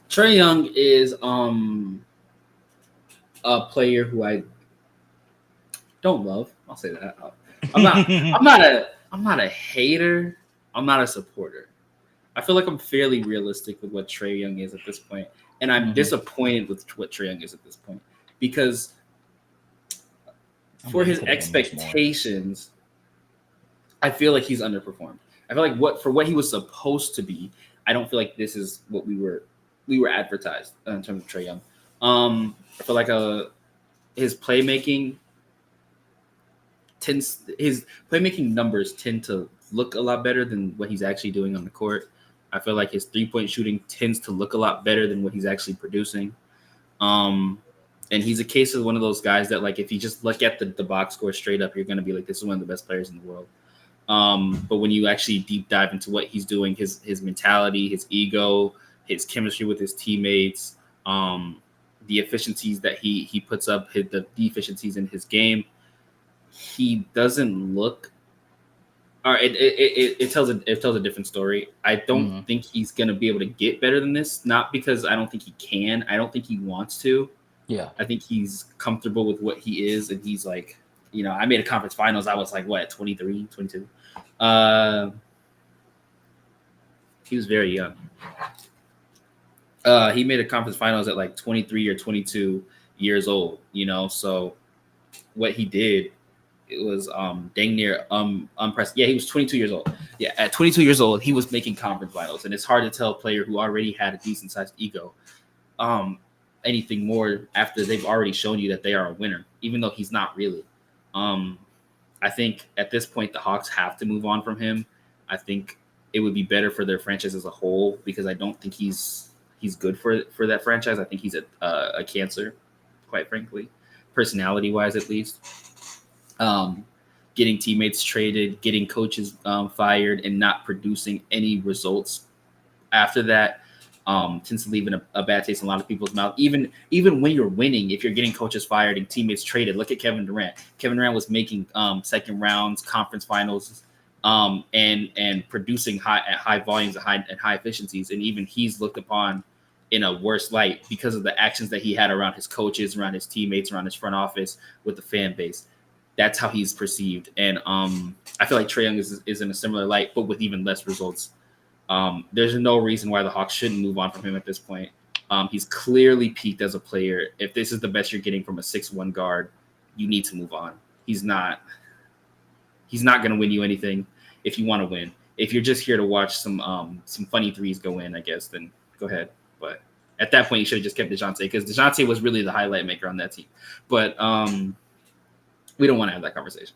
Trae Young is a player who I don't love. I'll say that. I'm not a hater. I'm not a supporter. I feel like I'm fairly realistic with what Trae Young is at this point. And I'm disappointed with what Trae Young is at this point because for his expectations, I feel like he's underperformed. I feel like for what he was supposed to be, I don't feel like this is what we were advertised in terms of Trae Young. I feel like his playmaking numbers tend to look a lot better than what he's actually doing on the court. I feel like his 3-point shooting tends to look a lot better than what he's actually producing. And he's a case of one of those guys that, like, if you just look at the box score straight up, you're going to be like, this is one of the best players in the world. But when you actually deep dive into what he's doing, his mentality, his ego, his chemistry with his teammates, the efficiencies that he puts up, the deficiencies in his game, he doesn't look. All right, it tells a different story. I don't think he's going to be able to get better than this. Not because I don't think he can. I don't think he wants to. Yeah. I think he's comfortable with what he is, and he's like, I made a conference finals. I was like, what, 23, 22? He was very young. He made a conference finals at like 23 or 22 years old, so what he did, it was dang near unprecedented. Yeah, he was 22 years old. Yeah, at 22 years old, he was making conference finals, and it's hard to tell a player who already had a decent sized ego anything more after they've already shown you that they are a winner, even though he's not really. I think at this point the Hawks have to move on from him. I think it would be better for their franchise as a whole, because I don't think he's good for that franchise. I think he's a cancer, quite frankly, personality wise at least. Getting teammates traded, getting coaches fired, and not producing any results after that tends to leave a bad taste in a lot of people's mouth. Even when you're winning, if you're getting coaches fired and teammates traded, look at Kevin Durant. Kevin Durant was making second rounds, conference finals, and producing high volumes and high efficiencies, and even he's looked upon in a worse light because of the actions that he had around his coaches, around his teammates, around his front office, with the fan base. That's how he's perceived, and I feel like Trae Young is in a similar light, but with even less results. There's no reason why the Hawks shouldn't move on from him at this point. He's clearly peaked as a player. If this is the best you're getting from a 6'1" guard, you need to move on. He's not going to win you anything if you want to win. If you're just here to watch some funny threes go in, I guess, then go ahead. But at that point, you should have just kept DeJounte, because DeJounte was really the highlight maker on that team. But we don't want to have that conversation.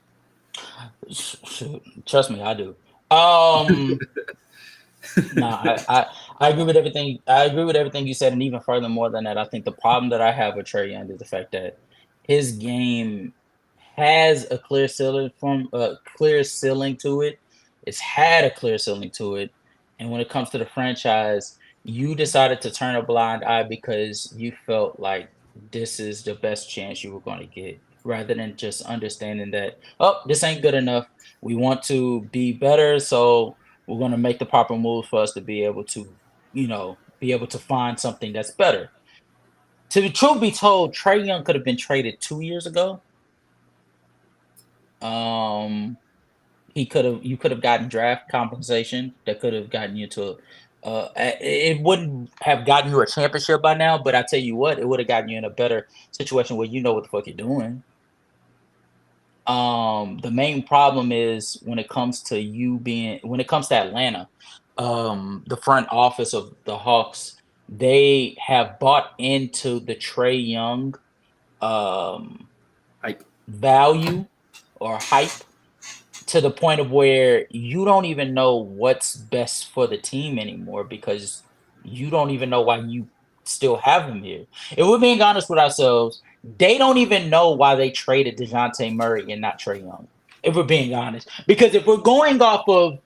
Shoot, trust me, I do. I agree with everything. I agree with everything you said, and even furthermore than that, I think the problem that I have with Trae Young is the fact that his game has a clear ceiling to it. It's had a clear ceiling to it, and when it comes to the franchise, you decided to turn a blind eye because you felt like this is the best chance you were going to get, rather than just understanding that, this ain't good enough. We want to be better, so we're going to make the proper moves for us to be able to, find something that's better. To the truth be told, Trae Young could have been traded 2 years ago. You could have gotten draft compensation that could have gotten you to it wouldn't have gotten you a championship by now, but I tell you what, it would have gotten you in a better situation where you know what the fuck you're doing. The main problem is when it comes to Atlanta, the front office of the Hawks, they have bought into the Trae Young value or hype to the point of where you don't even know what's best for the team anymore, because you don't even know why you still have him here. If we're being honest with ourselves, they don't even know why they traded DeJounte Murray and not Trae Young, if we're being honest. Because if we're going off of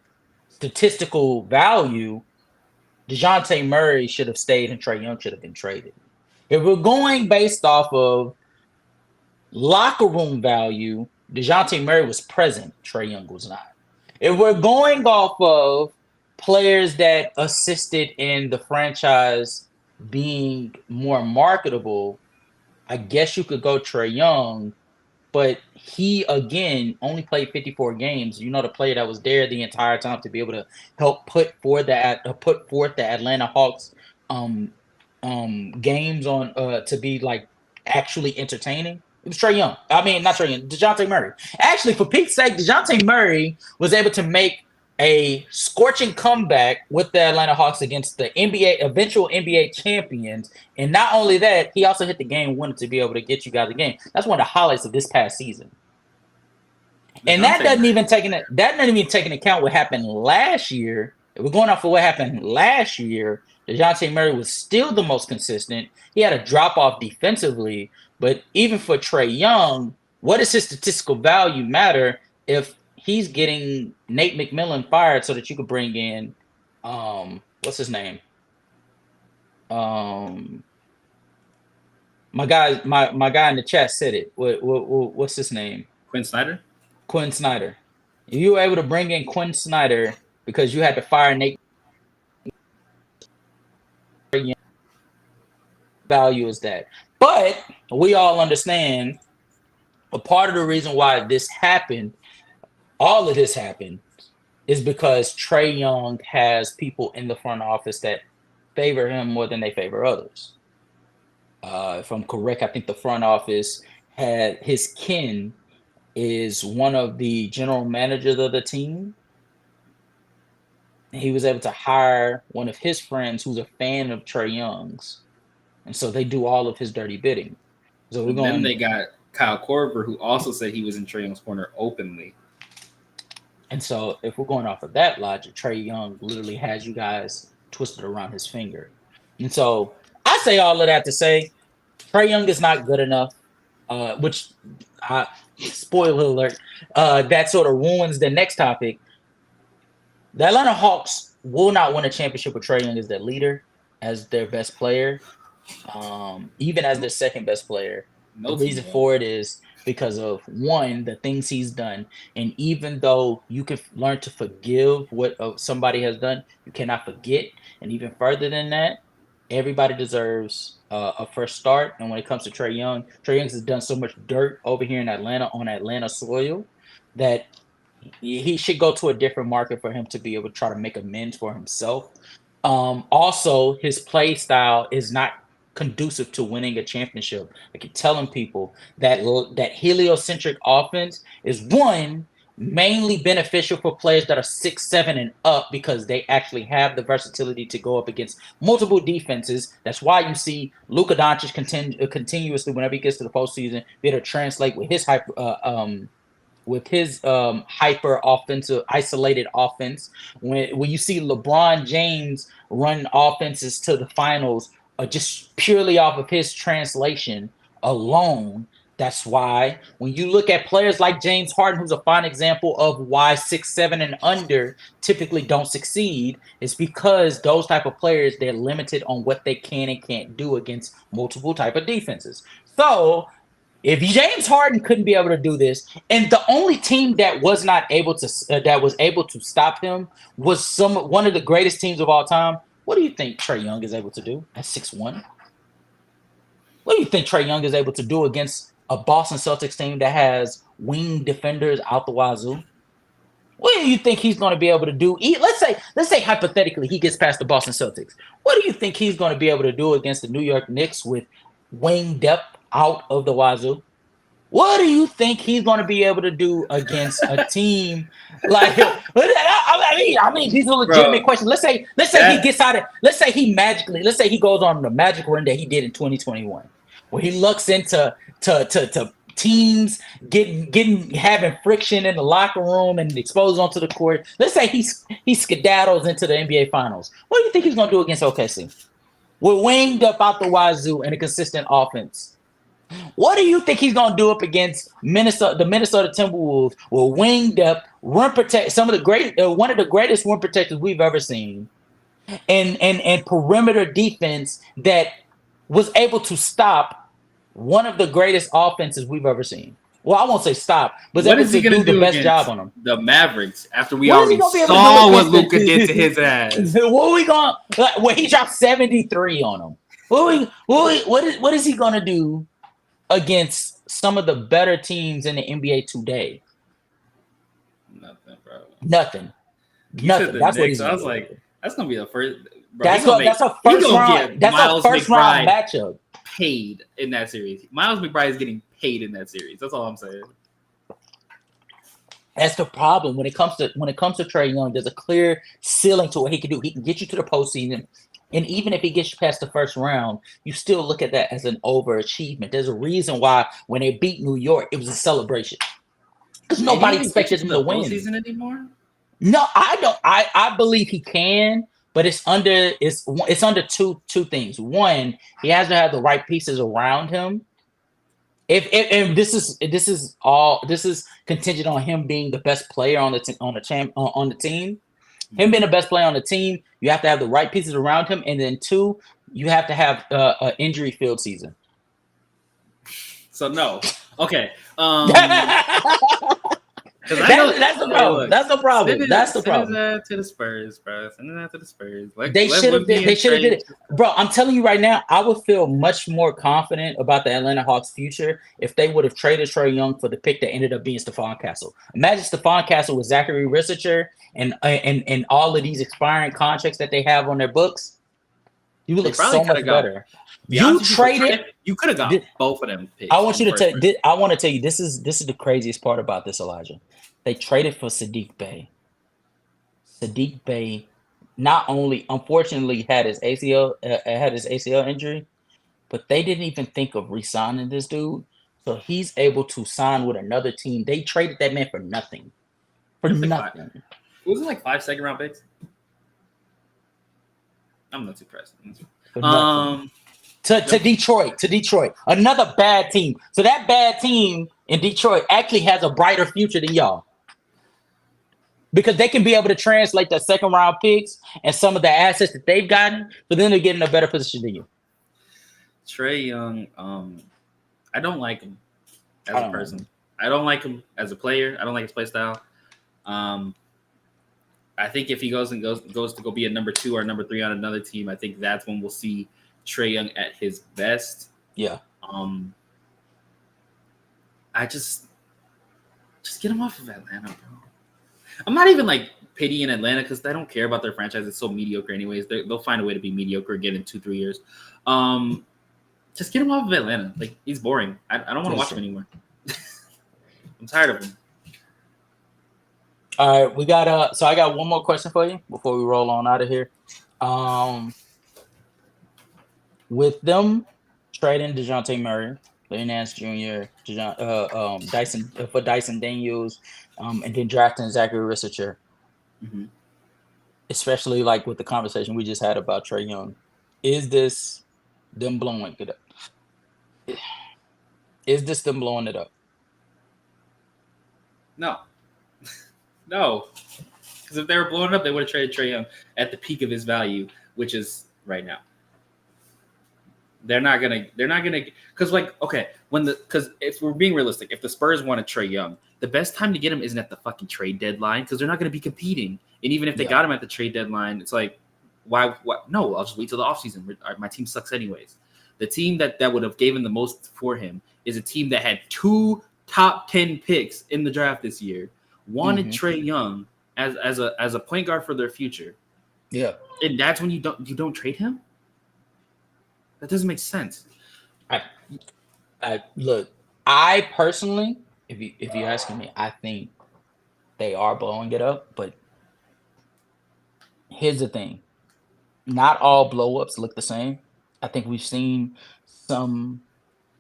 statistical value, DeJounte Murray should have stayed and Trae Young should have been traded. If we're going based off of locker room value, DeJounte Murray was present, Trae Young was not. If we're going off of players that assisted in the franchise being more marketable, I guess you could go Trae Young, but he, again, only played 54 games. You know, the player that was there the entire time to be able to help put forth the Atlanta Hawks games on to be, like, actually entertaining. It was Trae Young. I mean, not Trae Young, DeJounte Murray. Actually, for Pete's sake, DeJounte Murray was able to make a scorching comeback with the Atlanta Hawks against the eventual NBA champions. And not only that, he also hit the game winner to be able to get you guys a game. That's one of the highlights of this past season. And that doesn't even take into account what happened last year. If we're going off of what happened last year, DeJounte Murray was still the most consistent. He had a drop-off defensively, But even for Trae Young, what does his statistical value matter if he's getting Nate McMillan fired so that you could bring in what's his name? My guy in the chat said it. What's his name? Quinn Snyder. Quinn Snyder. If you were able to bring in Quinn Snyder because you had to fire Nate, value is that. But we all understand a part of the reason why this happened, all of this happened, is because Trae Young has people in the front office that favor him more than they favor others. If I'm correct, I think the front office had his kin is one of the general managers of the team. He was able to hire one of his friends who's a fan of Trae Young's. And so they do all of his dirty bidding. So Then they got Kyle Korver, who also said he was in Trae Young's corner openly. And so if we're going off of that logic, Trae Young literally has you guys twisted around his finger. And so I say all of that to say Trae Young is not good enough, which, spoiler alert, that sort of ruins the next topic. The Atlanta Hawks will not win a championship with Trae Young as their leader, as their best player, even as their second best player. The reason for it is because of, one, the things he's done. And even though you can learn to forgive what somebody has done, you cannot forget. And even further than that, everybody deserves a first start. And when it comes to Trae Young has done so much dirt over here in Atlanta on Atlanta soil that he should go to a different market for him to be able to try to make amends for himself. Also, his play style is not conducive to winning a championship. I keep telling people that heliocentric offense is, one, mainly beneficial for players that are 6'7" and up because they actually have the versatility to go up against multiple defenses. That's why you see Luka Doncic continuously, whenever he gets to the postseason, be able to translate with his hyper offensive isolated offense. When you see LeBron James run offenses to the finals, just purely off of his translation alone. That's why when you look at players like James Harden, who's a fine example of why 6'7" and under typically don't succeed, is because those type of players, they're limited on what they can and can't do against multiple type of defenses. So if James Harden couldn't be able to do this, and the only team that was not able to stop him was one of the greatest teams of all time, what do you think Trae Young is able to do at 6'1"? What do you think Trae Young is able to do against a Boston Celtics team that has wing defenders out the wazoo? What do you think he's going to be able to do? Let's say hypothetically he gets past the Boston Celtics. What do you think he's going to be able to do against the New York Knicks with wing depth out of the wazoo? What do you think he's going to be able to do against a team like? I mean, these are legitimate questions. Let's say he gets out of. Let's say he goes on the magic run that he did in 2021, where he looks into teams having friction in the locker room and exposed onto the court. Let's say he skedaddles into the NBA Finals. What do you think he's going to do against OKC? We're winged up out the wazoo and a consistent offense. What do you think he's going to do up against the Minnesota Timberwolves? Well, winged up, rim protect, one of the greatest rim protectors we've ever seen, and perimeter defense that was able to stop one of the greatest offenses we've ever seen. Well, I won't say stop, but able to do the best job on them. The Mavericks, after we already saw what Luka did to his ass. What are we going? Well, he dropped 73 on them. What is he going to do against some of the better teams in the NBA today? Nothing, bro. Nothing. That's what he's. I was like, that's gonna be the first. Bro, that's a first round. That's a first round matchup. Paid in that series. Miles McBride is getting paid in that series. That's all I'm saying. That's the problem when it comes to Trae Young. There's a clear ceiling to what he can do. He can get you to the postseason. And even if he gets past the first round, you still look at that as an overachievement. There's a reason why when they beat New York, it was a celebration. Because nobody expected him to win. Season anymore? No, I don't. I believe he can, but it's under two things. One, he has to have the right pieces around him. If this is contingent on him being the best player on the team. Him being the best player on the team, you have to have the right pieces around him, and then 2, you have to have an injury-filled season. So no, okay. That's the problem. That's the problem. That's the problem. Send that to the Spurs, bro. Send that to the Spurs. They should have did it, bro. I'm telling you right now, I would feel much more confident about the Atlanta Hawks' future if they would have traded Trae Young for the pick that ended up being Stephon Castle. Imagine Stephon Castle with Zachary Rissecher and all of these expiring contracts that they have on their books. You look so much better. You could have got both of them picks. I want you to tell. I want to tell you this is the craziest part about this, Elijah. They traded for Sadiq Bey. Sadiq Bey not only unfortunately had his ACL injury, but they didn't even think of re-signing this dude. So he's able to sign with another team. They traded that man for nothing. Nothing. Was it like 5 second-round picks? I'm not too pressed. To Detroit, another bad team. So that bad team in Detroit actually has a brighter future than y'all. Because they can be able to translate the second-round picks and some of the assets that they've gotten, but then they're getting in a better position than you. Trae Young, I don't like him as a person. I don't like him as a player. I don't like his play style. I think if he goes to go be a number 2 or number 3 on another team, I think that's when we'll see Trae Young at his best. Yeah. I just get him off of Atlanta, bro. I'm not even like pitying Atlanta because I don't care about their franchise. It's so mediocre anyways. They'll find a way to be mediocre again in 2-3 years. Just get him off of Atlanta. Like, he's boring. I don't want to watch him anymore. I'm tired of him. All right, we got so I got one more question for you before we roll on out of here. With them trading DeJounte Murray, Larry Nance Jr., Dyson Daniels, and then drafting Zachary Rissecher, especially like with the conversation we just had about Trae Young, is this them blowing it up? Is this them blowing it up? No. No. Because if they were blowing it up, they would have traded Trae Young at the peak of his value, which is right now. They're not gonna because if we're being realistic, if the Spurs want to Trae Young, the best time to get him isn't at the fucking trade deadline because they're not gonna be competing. And even if they got him at the trade deadline, it's like, why? No, I'll just wait till the offseason. My team sucks anyways. The team that would have given the most for him is a team that had 2 top 10 picks in the draft this year. Wanted Trae Young as a point guard for their future. Yeah. And that's when you don't trade him? That doesn't make sense. Look, I personally, if you're asking me, I think they are blowing it up, but here's the thing. Not all blow-ups look the same. I think we've seen some,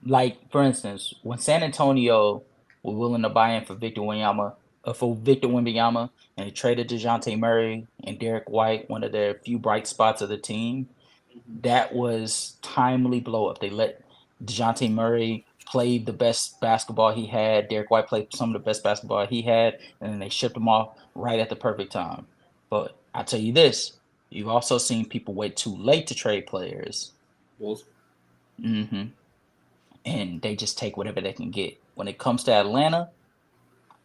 like, for instance, when San Antonio were willing to buy in for Victor Wembanyama, and they traded DeJounte Murray and Derek White, one of their few bright spots of the team, that was timely blow-up. They let DeJounte Murray play the best basketball he had. Derek White played some of the best basketball he had, and then they shipped him off right at the perfect time. But I tell you this, you've also seen people wait too late to trade players. Bulls. And they just take whatever they can get. When it comes to Atlanta,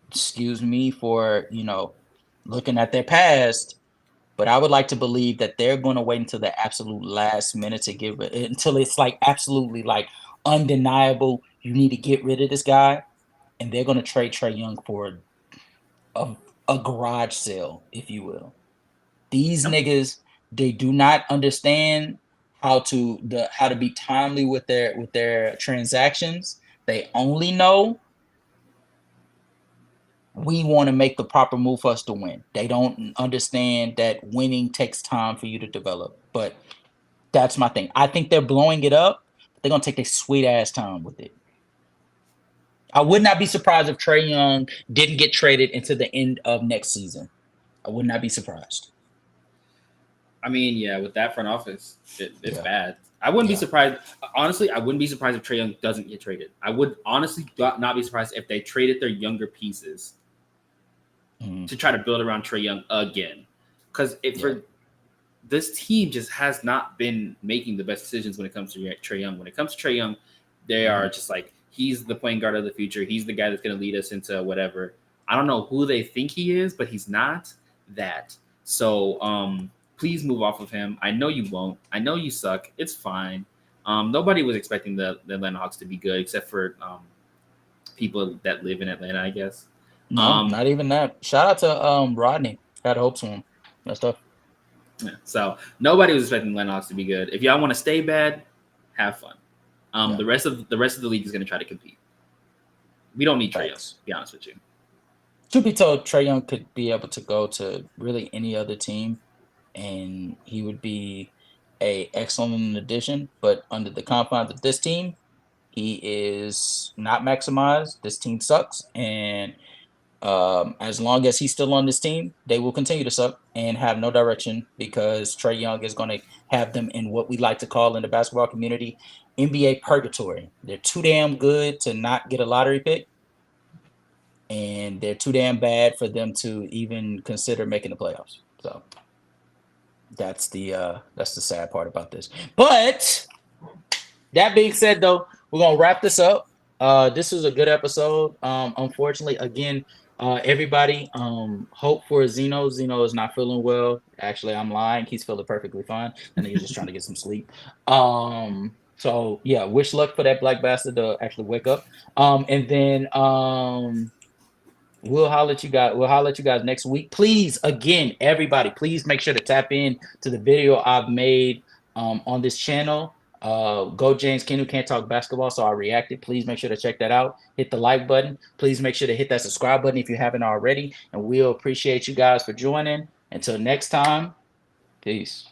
excuse me for, looking at their past, but I would like to believe that they're going to wait until the absolute last minute to get rid, until it's like absolutely like undeniable. You need to get rid of this guy, and they're going to trade Trae Young for a garage sale, if you will. These niggas, they do not understand how to be timely with their transactions. They only know we want to make the proper move for us to win. They don't understand that winning takes time for you to develop. But that's my thing. I think they're blowing it up. But they're going to take their sweet ass time with it. I would not be surprised if Trae Young didn't get traded into the end of next season. I would not be surprised. I mean, yeah, with that front office, it's bad. I wouldn't be surprised. Honestly, I wouldn't be surprised if Trae Young doesn't get traded. I would honestly not be surprised if they traded their younger pieces to try to build around Trae Young again. Because for this team just has not been making the best decisions when it comes to Trae Young. When it comes to Trae Young, they are just like, he's the point guard of the future. He's the guy that's going to lead us into whatever. I don't know who they think he is, but he's not that. So please move off of him. I know you won't. I know you suck. It's fine. Nobody was expecting the Atlanta Hawks to be good except for people that live in Atlanta, I guess. No, not even that. Shout out to Rodney. Had hopes on him. That stuff. Yeah, so nobody was expecting the Atlanta Hawks to be good. If y'all want to stay bad, have fun. The rest of the league is going to try to compete. We don't need Trae Young, to be honest with you. Truth be told, Trae Young could be able to go to really any other team, and he would be a excellent addition. But under the confines of this team, he is not maximized. This team sucks, and as long as he's still on this team, they will continue to suck and have no direction because Trae Young is going to have them in what we like to call in the basketball community NBA purgatory. They're too damn good to not get a lottery pick, and they're too damn bad for them to even consider making the playoffs. So that's the sad part about this. But that being said, though, we're gonna wrap this up. This was a good episode. Unfortunately, again, everybody, hope for Zeno. Zeno is not feeling well. Actually, I'm lying. He's feeling perfectly fine. I think he's just trying to get some sleep. So yeah, wish luck for that black bastard to actually wake up. And then we'll holler at you guys. We'll holler at you guys next week. Please, again, everybody, please make sure to tap in to the video I've made on this channel. Go James Ken, who can't talk basketball, so I reacted. Please make sure to check that out. Hit the like button. Please make sure to hit that subscribe button if you haven't already. And we'll appreciate you guys for joining. Until next time, peace.